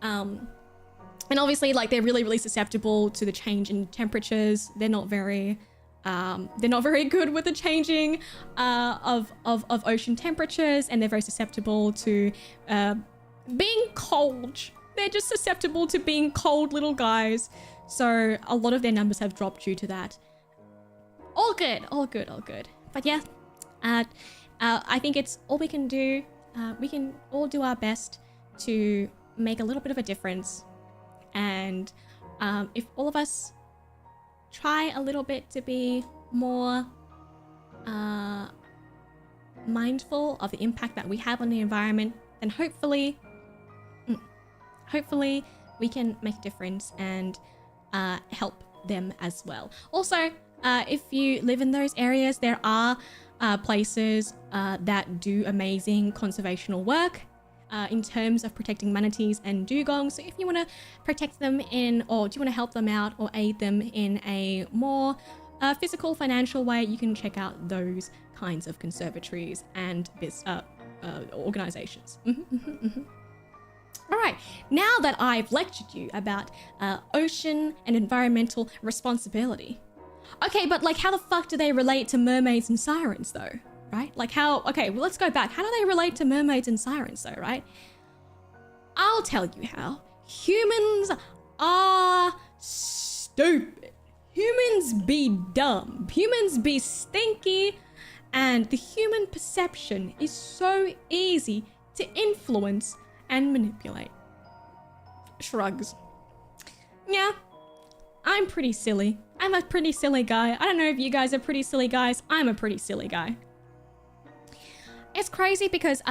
And obviously, like, they're really, really susceptible to the change in temperatures. They're not very good with the changing of ocean temperatures, and they're very susceptible to being cold. They're just susceptible to being cold little guys. So a lot of their numbers have dropped due to that. All good, all good, all good. But yeah, I think it's all we can do. We can all do our best to make a little bit of a difference. And if all of us try a little bit to be more mindful of the impact that we have on the environment, then hopefully we can make a difference and help them as well. Also, if you live in those areas, there are places that do amazing conservational work in terms of protecting manatees and dugongs. So if you want to protect them or do you want to help them out or aid them in a more physical, financial way, you can check out those kinds of conservatories and organizations. All right, now that I've lectured you about ocean and environmental responsibility, okay, but like how the fuck do they relate to mermaids and sirens though, right? Like how, okay, well let's go back. How do they relate to mermaids and sirens though, right? I'll tell you how. Humans are stupid. Humans be dumb. Humans be stinky. And the human perception is so easy to influence and manipulate. Shrugs. Yeah, I'm pretty silly. I'm a pretty silly guy. I don't know if you guys are pretty silly guys. I'm a pretty silly guy. It's crazy because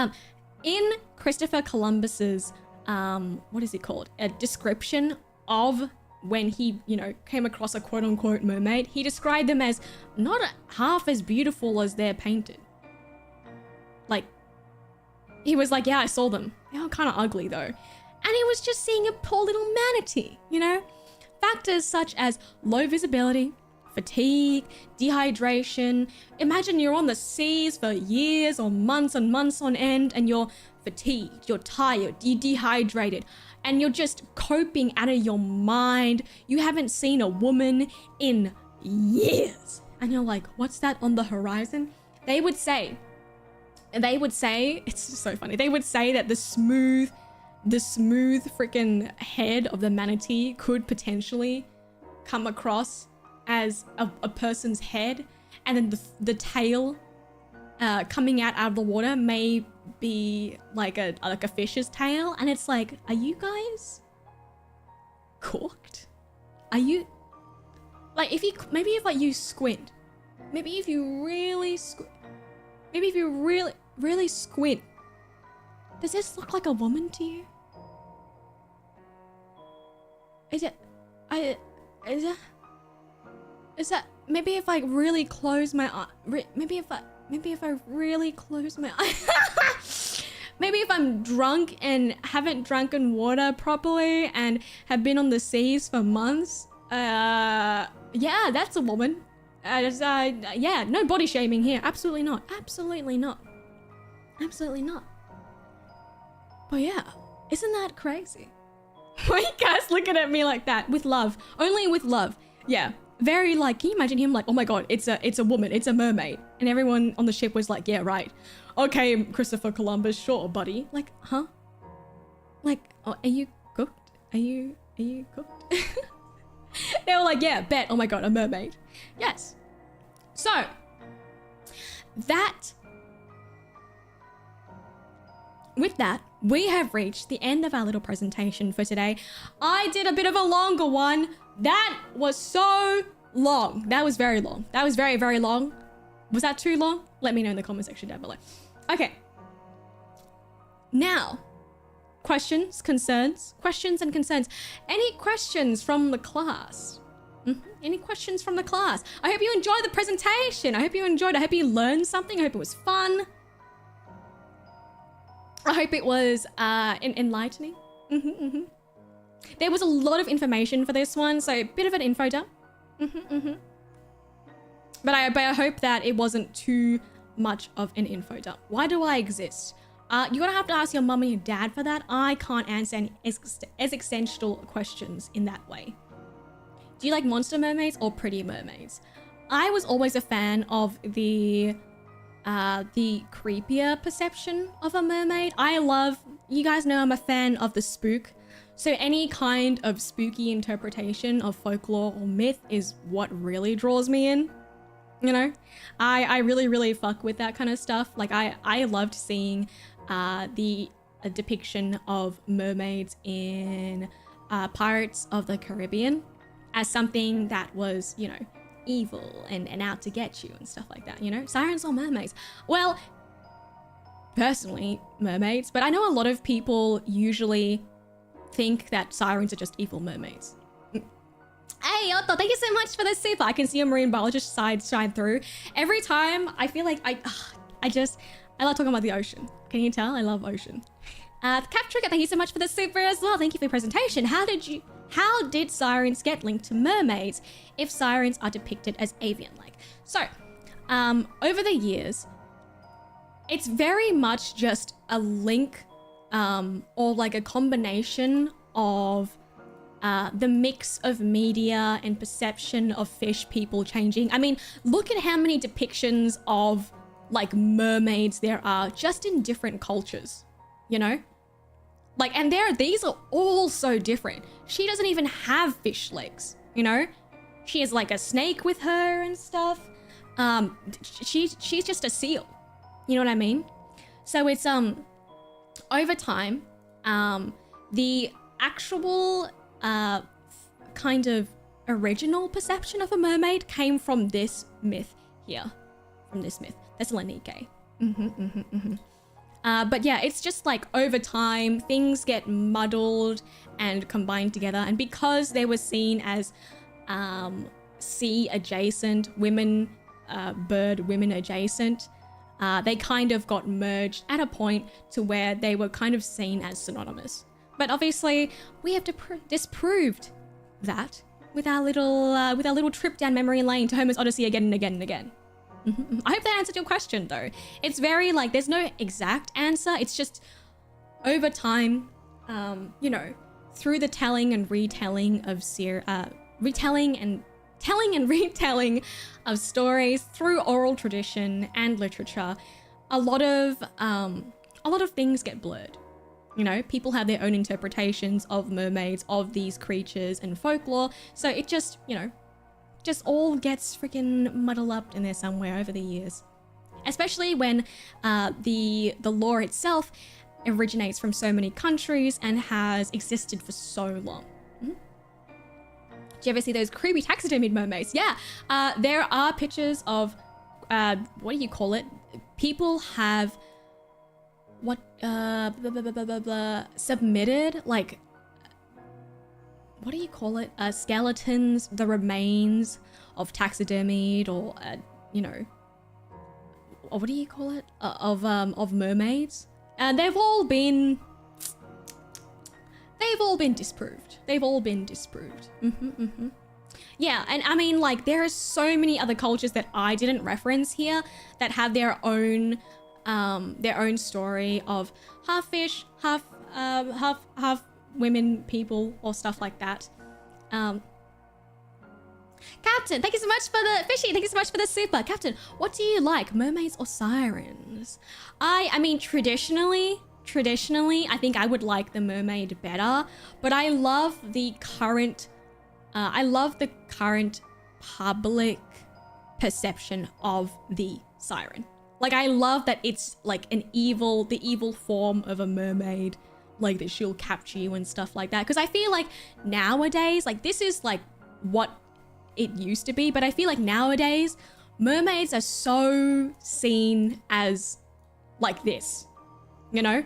in Christopher Columbus's what is it called? A description of when he, you know, came across a quote-unquote mermaid, he described them as not half as beautiful as they're painted. Like, he was like, yeah, I saw them. They were kind of ugly though. And he was just seeing a poor little manatee, you know? Factors such as low visibility, fatigue, dehydration. Imagine you're on the seas for years or months on end and you're fatigued, you're tired, you're dehydrated, and you're just coping out of your mind. You haven't seen a woman in years. And you're like, what's that on the horizon? They would say, it's just so funny. They would say that the smooth freaking head of the manatee could potentially come across as a person's head, and then the tail coming out of the water may be like a fish's tail. And it's like, are you guys cooked? Are you like, if you squint, maybe if you really squint, does this look like a woman to you? Is that maybe if I really close my eye, maybe if I really close my eye, maybe if I'm drunk and haven't drunken water properly and have been on the seas for months, yeah, that's a woman. Yeah, no body shaming here. Absolutely not. Absolutely not. Absolutely not. But yeah, isn't that crazy? Why are you guys looking at me like that? With love. Only with love. Yeah. Very like, can you imagine him like, oh my god, it's a woman, it's a mermaid. And everyone on the ship was like, yeah, right. Okay, Christopher Columbus, sure, buddy. Like, huh? Like, oh, are you cooked? Are you cooked? They were like, yeah, bet, oh my god, a mermaid. Yes. So, with that, we have reached the end of our little presentation for today. I did a bit of a longer one. That was so long. That was very long. That was very, very long. Was that too long? Let me know in the comment section down below. Okay. Now, questions and concerns. Any questions from the class? Any questions from the class? I hope you enjoyed the presentation. I hope you enjoyed. I hope you learned something. I hope it was fun. I hope it was enlightening. There was a lot of information for this one, so a bit of an info dump. But I hope that it wasn't too much of an info dump. Why do I exist? You're gonna have to ask your mum and your dad for that. I can't answer any existential questions in that way. Do you like monster mermaids or pretty mermaids? I was always a fan of the creepier perception of a mermaid. You guys know I'm a fan of the spook. So any kind of spooky interpretation of folklore or myth is what really draws me in. You know, I really, really fuck with that kind of stuff. Like I loved seeing the depiction of mermaids in Pirates of the Caribbean as something that was, you know, evil and out to get you and stuff like that, you know? Sirens or mermaids? Well, personally, mermaids, but I know a lot of people usually think that sirens are just evil mermaids. Hey, Otto, thank you so much for the super. I can see a marine biologist side shine through. Every time, I feel like I love talking about the ocean. Can you tell? I love ocean. Cap Trigger, thank you so much for the super as well. Thank you for your presentation. How did sirens get linked to mermaids if sirens are depicted as avian-like? So, over the years, it's very much just a link or like a combination of the mix of media and perception of fish people changing. I mean, look at how many depictions of like mermaids there are just in different cultures, you know? Like, and these are all so different. She doesn't even have fish legs, you know? She has like a snake with her and stuff. She's just a seal, you know what I mean? So it's, over time, the actual kind of original perception of a mermaid came from this myth here. From this myth. Thessaloniki. But yeah, it's just like over time, things get muddled and combined together. And because they were seen as sea adjacent, bird women adjacent, they kind of got merged at a point to where they were kind of seen as synonymous. But obviously, we have to disproved that with our little trip down memory lane to Homer's Odyssey again and again and again. I hope that answered your question, though. It's very like there's no exact answer. It's just over time, you know, through the telling and retelling of retelling and retelling of stories through oral tradition and literature, a lot of things get blurred. You know, people have their own interpretations of mermaids, of these creatures and folklore. So it just, you know, just all gets freaking muddled up in there somewhere over the years. Especially when the lore itself originates from so many countries and has existed for so long. Do you ever see those creepy taxidermied mermaids? Yeah, there are pictures of, what do you call it? People have submitted, like, what do you call it? Skeletons, the remains of taxidermied or, you know, or what do you call it? Of mermaids. And they've all been disproved. They've all been disproved. Yeah, and I mean, like, there are so many other cultures that I didn't reference here that have their own story of half fish, half women, people, or stuff like that. Captain, thank you so much for the fishy. Thank you so much for the super. Captain, what do you like, mermaids or sirens? I mean, traditionally, I think I would like the mermaid better, but I love the current public perception of the siren. Like, I love that it's like the evil form of a mermaid, like that she'll capture you and stuff like that. Because I feel like nowadays, like, this is like what it used to be, but I feel like nowadays mermaids are so seen as like this, you know?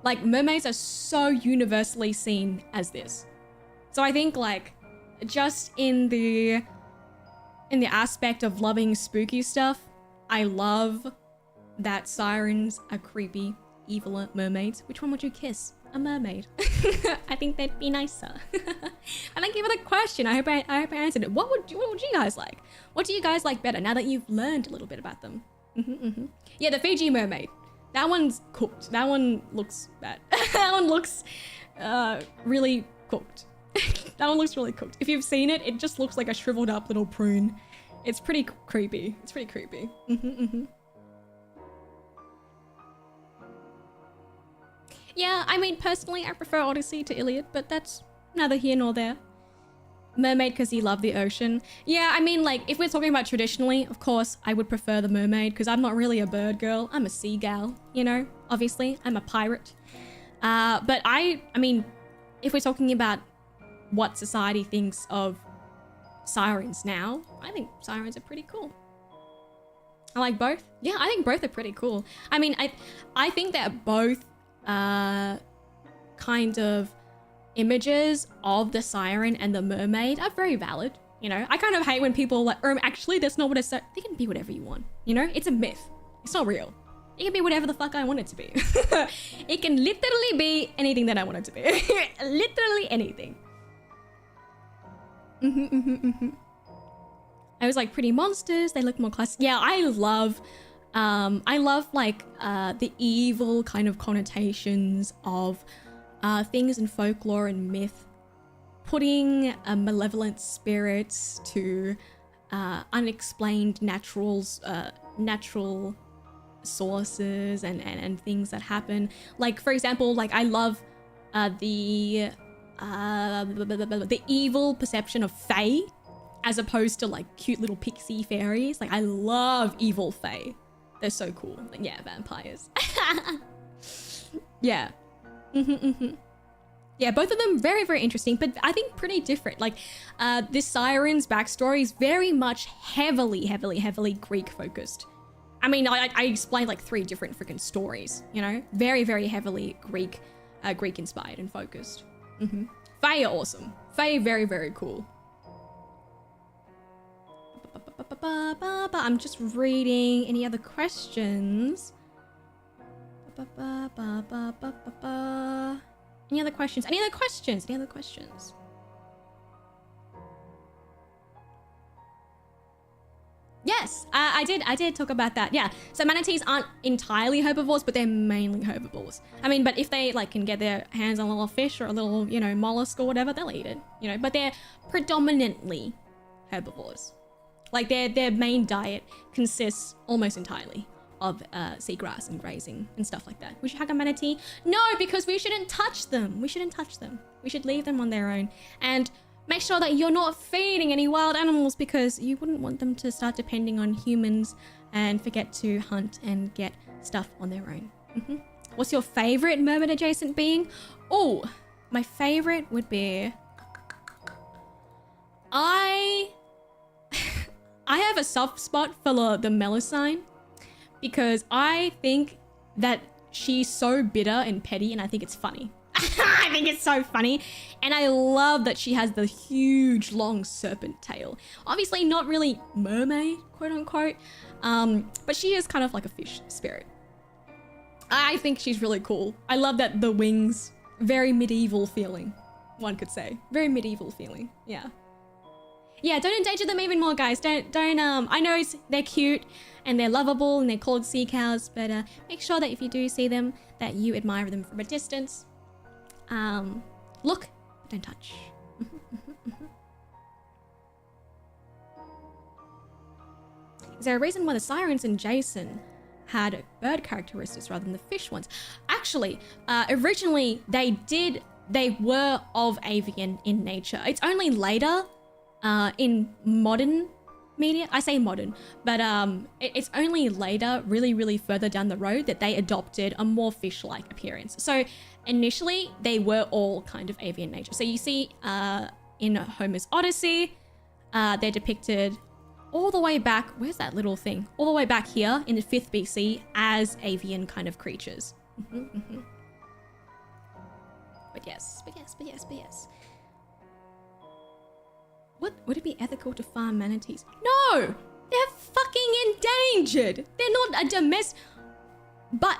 Like, mermaids are so universally seen as this. So I think, like, just in the aspect of loving spooky stuff, I love that sirens are creepy eviler mermaids. Which one would you kiss? A mermaid. I think they'd be nicer. And thank you for the question. I hope I answered it. What would you guys like? What do you guys like better now that you've learned a little bit about them? Yeah, the Fiji mermaid. That one's cooked. That one looks bad. That one looks really cooked. That one looks really cooked. If you've seen it, it just looks like a shriveled up little prune. It's pretty creepy. It's pretty creepy. Yeah, I mean, personally, I prefer Odyssey to Iliad, but that's neither here nor there. Mermaid because you love the ocean. Yeah, I mean, like, if we're talking about traditionally, of course, I would prefer the mermaid because I'm not really a bird girl. I'm a sea gal, you know, obviously. I'm a pirate. But I mean, if we're talking about what society thinks of sirens now, I think sirens are pretty cool. I like both. Yeah, I think both are pretty cool. I mean, I think that both kind of images of the siren and the mermaid are very valid. You know, I kind of hate when people like, actually, that's not what it's. They can be whatever you want. You know, it's a myth. It's not real. It can be whatever the fuck I want it to be. It can literally be anything that I want it to be. Literally anything. I was like, pretty monsters. They look more classic. Yeah, I love like the evil kind of connotations of things in folklore and myth, putting malevolent spirits to unexplained natural sources and things that happen. Like, for example, like I love the evil perception of fae as opposed to like cute little pixie fairies. Like I love evil fae. They're so cool. Like, yeah, vampires. Yeah. Yeah, both of them very, very interesting, but I think pretty different. Like, this Siren's backstory is very much heavily Greek focused. I mean, I explained like 3 different freaking stories, you know? Very, very heavily Greek inspired and focused. Fae are awesome. Fae very, very cool. I'm just reading any other questions. Any other questions? Any other questions? Any other questions? Yes, I did talk about that. Yeah, so manatees aren't entirely herbivores, but they're mainly herbivores. I mean, but if they like can get their hands on a little fish or a little, you know, mollusk or whatever, they'll eat it, you know, but they're predominantly herbivores. Like their main diet consists almost entirely of seagrass and grazing and stuff like that. We should hug a manatee? No, because we shouldn't touch them. We shouldn't touch them. We should leave them on their own. And make sure that you're not feeding any wild animals because you wouldn't want them to start depending on humans and forget to hunt and get stuff on their own. What's your favorite mermaid adjacent being? Oh, my favorite would be... I have a soft spot for the Melusine because I think that she's so bitter and petty and I think it's funny. I think it's so funny. And I love that she has the huge long serpent tail. Obviously not really mermaid, quote unquote, but she is kind of like a fish spirit. I think she's really cool. I love that the wings, very medieval feeling, one could say. Very medieval feeling, yeah. Yeah, don't endanger them even more, guys. Don't. I know they're cute and they're lovable and they're called sea cows, but make sure that if you do see them, that you admire them from a distance. Look, but don't touch. Is there a reason why the Sirens in Jason had bird characteristics rather than the fish ones? Actually, originally they were of avian in nature. It's only later. In modern media, I say modern, but it's only later, really further down the road, that they adopted a more fish-like appearance. So initially, they were all kind of avian nature. So you see in Homer's Odyssey, they're depicted all the way back, where's that little thing? All the way back here in the 5th BC as avian kind of creatures. But yes. What would it be ethical to farm manatees? No, they're fucking endangered. They're not a domestic, but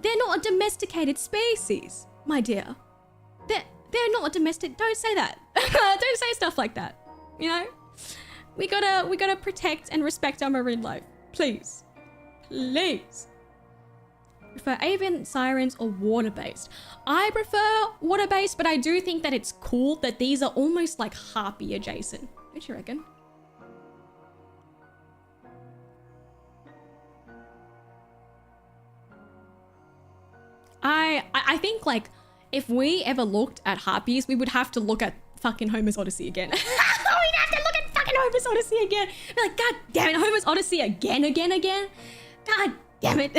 They're not a domesticated species, my dear. They're not a domestic. Don't say that. Don't say stuff like that. You know, we gotta protect and respect our marine life. Please, please. Prefer avian, sirens, or water-based? I prefer water-based, but I do think that it's cool that these are almost like harpy adjacent. Don't you reckon? I think like if we ever looked at harpies, we would have to look at fucking Homer's Odyssey again. We'd have to look at fucking Homer's Odyssey again. Be like, God damn it, Homer's Odyssey again. God damn it.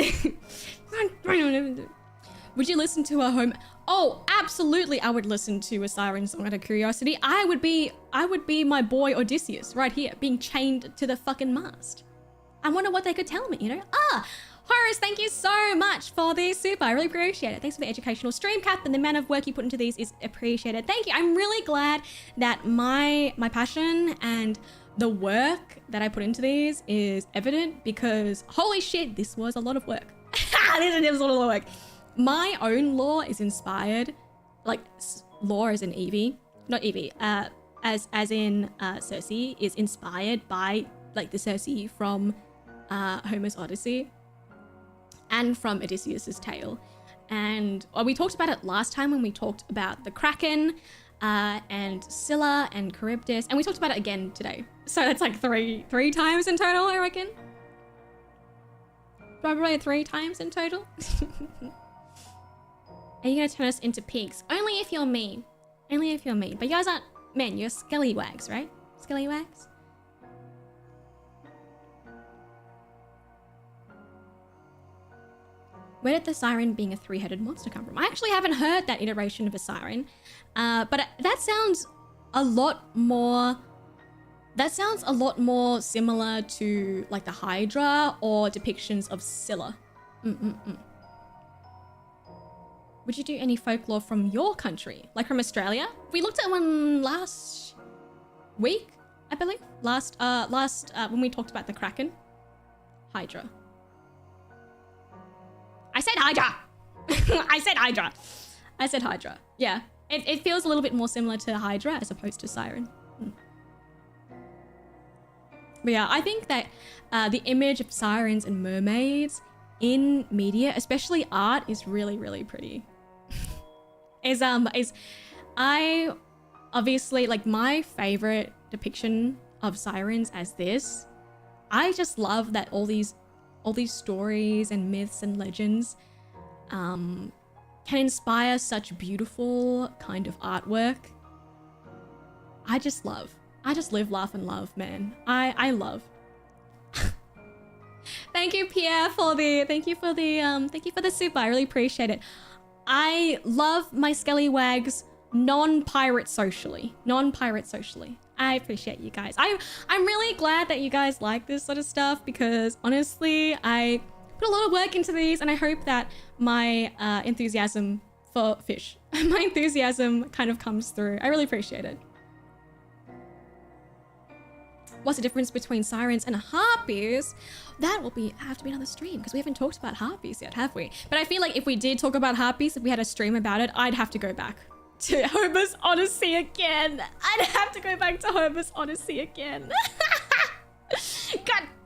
Would you listen to a Homer? Oh, absolutely, I would listen to a Siren song out of curiosity. I would be my boy Odysseus right here, being chained to the fucking mast. I wonder what they could tell me, you know? Horace, thank you so much for the super. I really appreciate it. Thanks for the educational stream, Captain. The amount of work you put into these is appreciated. Thank you. I'm really glad that my passion and the work that I put into these is evident, because holy shit, this was a lot of work. This was a lot of work. My own lore is inspired, like lore as in Evie, not Evie, as in Cersei is inspired by like the Cersei from Homer's Odyssey and from Odysseus's tale. And we talked about it last time when we talked about the Kraken and Scylla and Charybdis, and we talked about it again today. So that's like three times in total, I reckon. Probably 3 times in total. Are you gonna turn us into pigs? Only if you're mean. Only if you're mean. But you guys aren't men, you're Skellywags, right? Skellywags? Where did the Siren being a 3-headed monster come from? I actually haven't heard that iteration of a Siren, but that sounds a lot more... That sounds a lot more similar to like the Hydra or depictions of Scylla. Would you do any folklore from your country? Like from Australia? We looked at one last week, I believe. Last when we talked about the Kraken. Hydra. I said Hydra! I said Hydra. Yeah. It feels a little bit more similar to Hydra as opposed to Siren. But yeah, I think that the image of sirens and mermaids in media, especially art, is really, really pretty. I obviously, like, my favorite depiction of sirens as this, I just love that all these stories and myths and legends can inspire such beautiful kind of artwork. I just live, laugh, and love, man. I love. Thank you, Pierre, for the super. I really appreciate it. I love my Skellywags non-pirate socially. I appreciate you guys. I'm really glad that you guys like this sort of stuff, because honestly, I put a lot of work into these, and I hope that my enthusiasm for fish, my enthusiasm kind of comes through. I really appreciate it. What's the difference between sirens and harpies? That will have to be another stream, because we haven't talked about harpies yet, have we? But I feel like if we did talk about harpies, if we had a stream about it, I'd have to go back to Homer's Odyssey again. God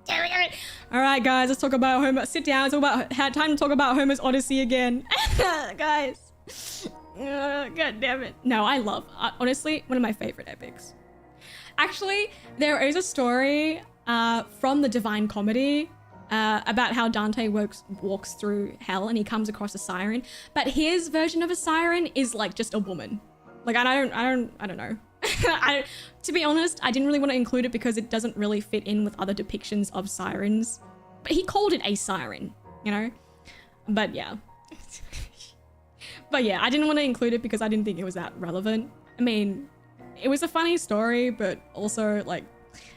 damn it. All right, guys, let's talk about Homer. Sit down. Time to talk about Homer's Odyssey again. Guys. God damn it. No, I love, honestly, one of my favorite epics. Actually, there is a story from the Divine Comedy about how Dante walks through hell and he comes across a siren, but his version of a siren is like just a woman. Like, I don't know. To be honest, I didn't really want to include it because it doesn't really fit in with other depictions of sirens. But he called it a siren, you know? But yeah. I didn't want to include it because I didn't think it was that relevant. I mean, it was a funny story, but also, like,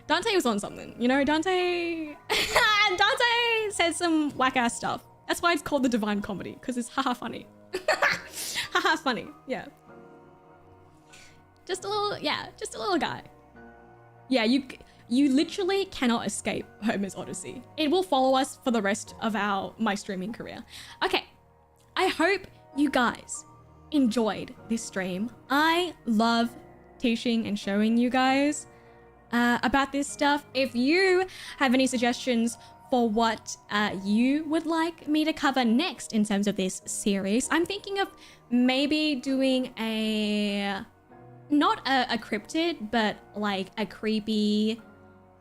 Dante was on something, you know? Dante said some whack-ass stuff. That's why it's called the Divine Comedy, because it's haha funny. Haha funny, yeah. Just a little guy. Yeah, you literally cannot escape Homer's Odyssey. It will follow us for the rest of my streaming career. Okay, I hope you guys enjoyed this stream. I love teaching and showing you guys about this stuff. If you have any suggestions for what you would like me to cover next in terms of this series, I'm thinking of maybe doing not a cryptid, but like a creepy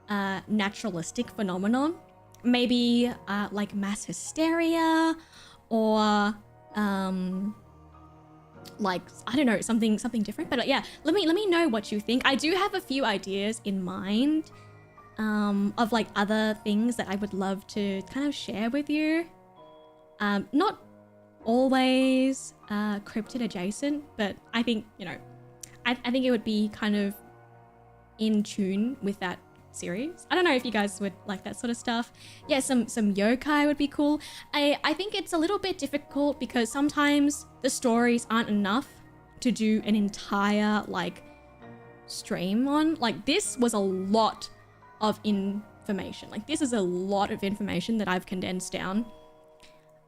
naturalistic phenomenon. Maybe like mass hysteria, or like, I don't know, something different. But yeah, let me know what you think. I do have a few ideas in mind of like other things that I would love to kind of share with you. Not always cryptid adjacent, but I think, you know, I think it would be kind of in tune with that series. I don't know if you guys would like that sort of stuff. Yeah, some yokai would be cool. I think it's a little bit difficult because sometimes the stories aren't enough to do an entire like stream on. Like, this was a lot of information. Like, this is a lot of information that I've condensed down.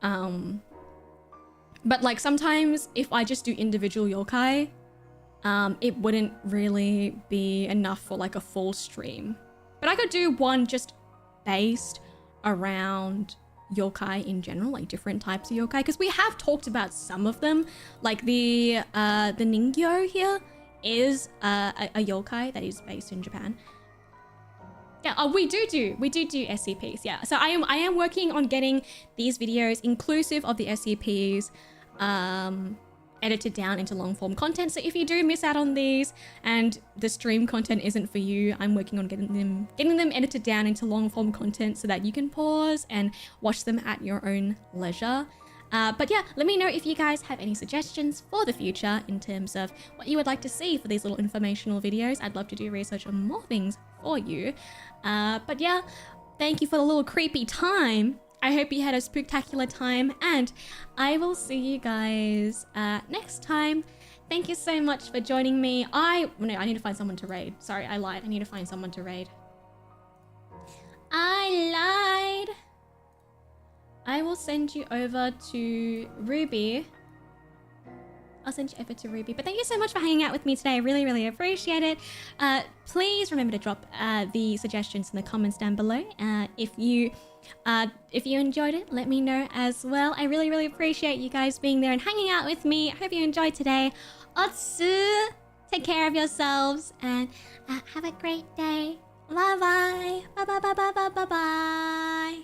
But like sometimes if I just do individual yokai, it wouldn't really be enough for like a full stream. But I could do one just based around yokai in general, like different types of yokai, because we have talked about some of them. Like the Ningyo here is a yokai that is based in Japan. Yeah, we do SCPs. Yeah, so I am working on getting these videos inclusive of the SCPs edited down into long form content. So if you do miss out on these and the stream content isn't for you, I'm working on getting them edited down into long form content so that you can pause and watch them at your own leisure. But yeah, let me know if you guys have any suggestions for the future in terms of what you would like to see for these little informational videos. I'd love to do research on more things for you. But yeah, thank you for the little creepy time. I hope you had a spooktacular time, and I will see you guys next time. Thank you so much for joining me. I need to find someone to raid. Sorry, I lied. I need to find someone to raid. I lied. I will send you over to Ruby. I'll send you over to Ruby. But thank you so much for hanging out with me today. I really, really appreciate it. Please remember to drop the suggestions in the comments down below. If you enjoyed it, let me know as well. I really, really appreciate you guys being there and hanging out with me. I hope you enjoyed today. Otsu! Take care of yourselves and have a great day. Bye-bye. Bye-bye-bye-bye-bye-bye.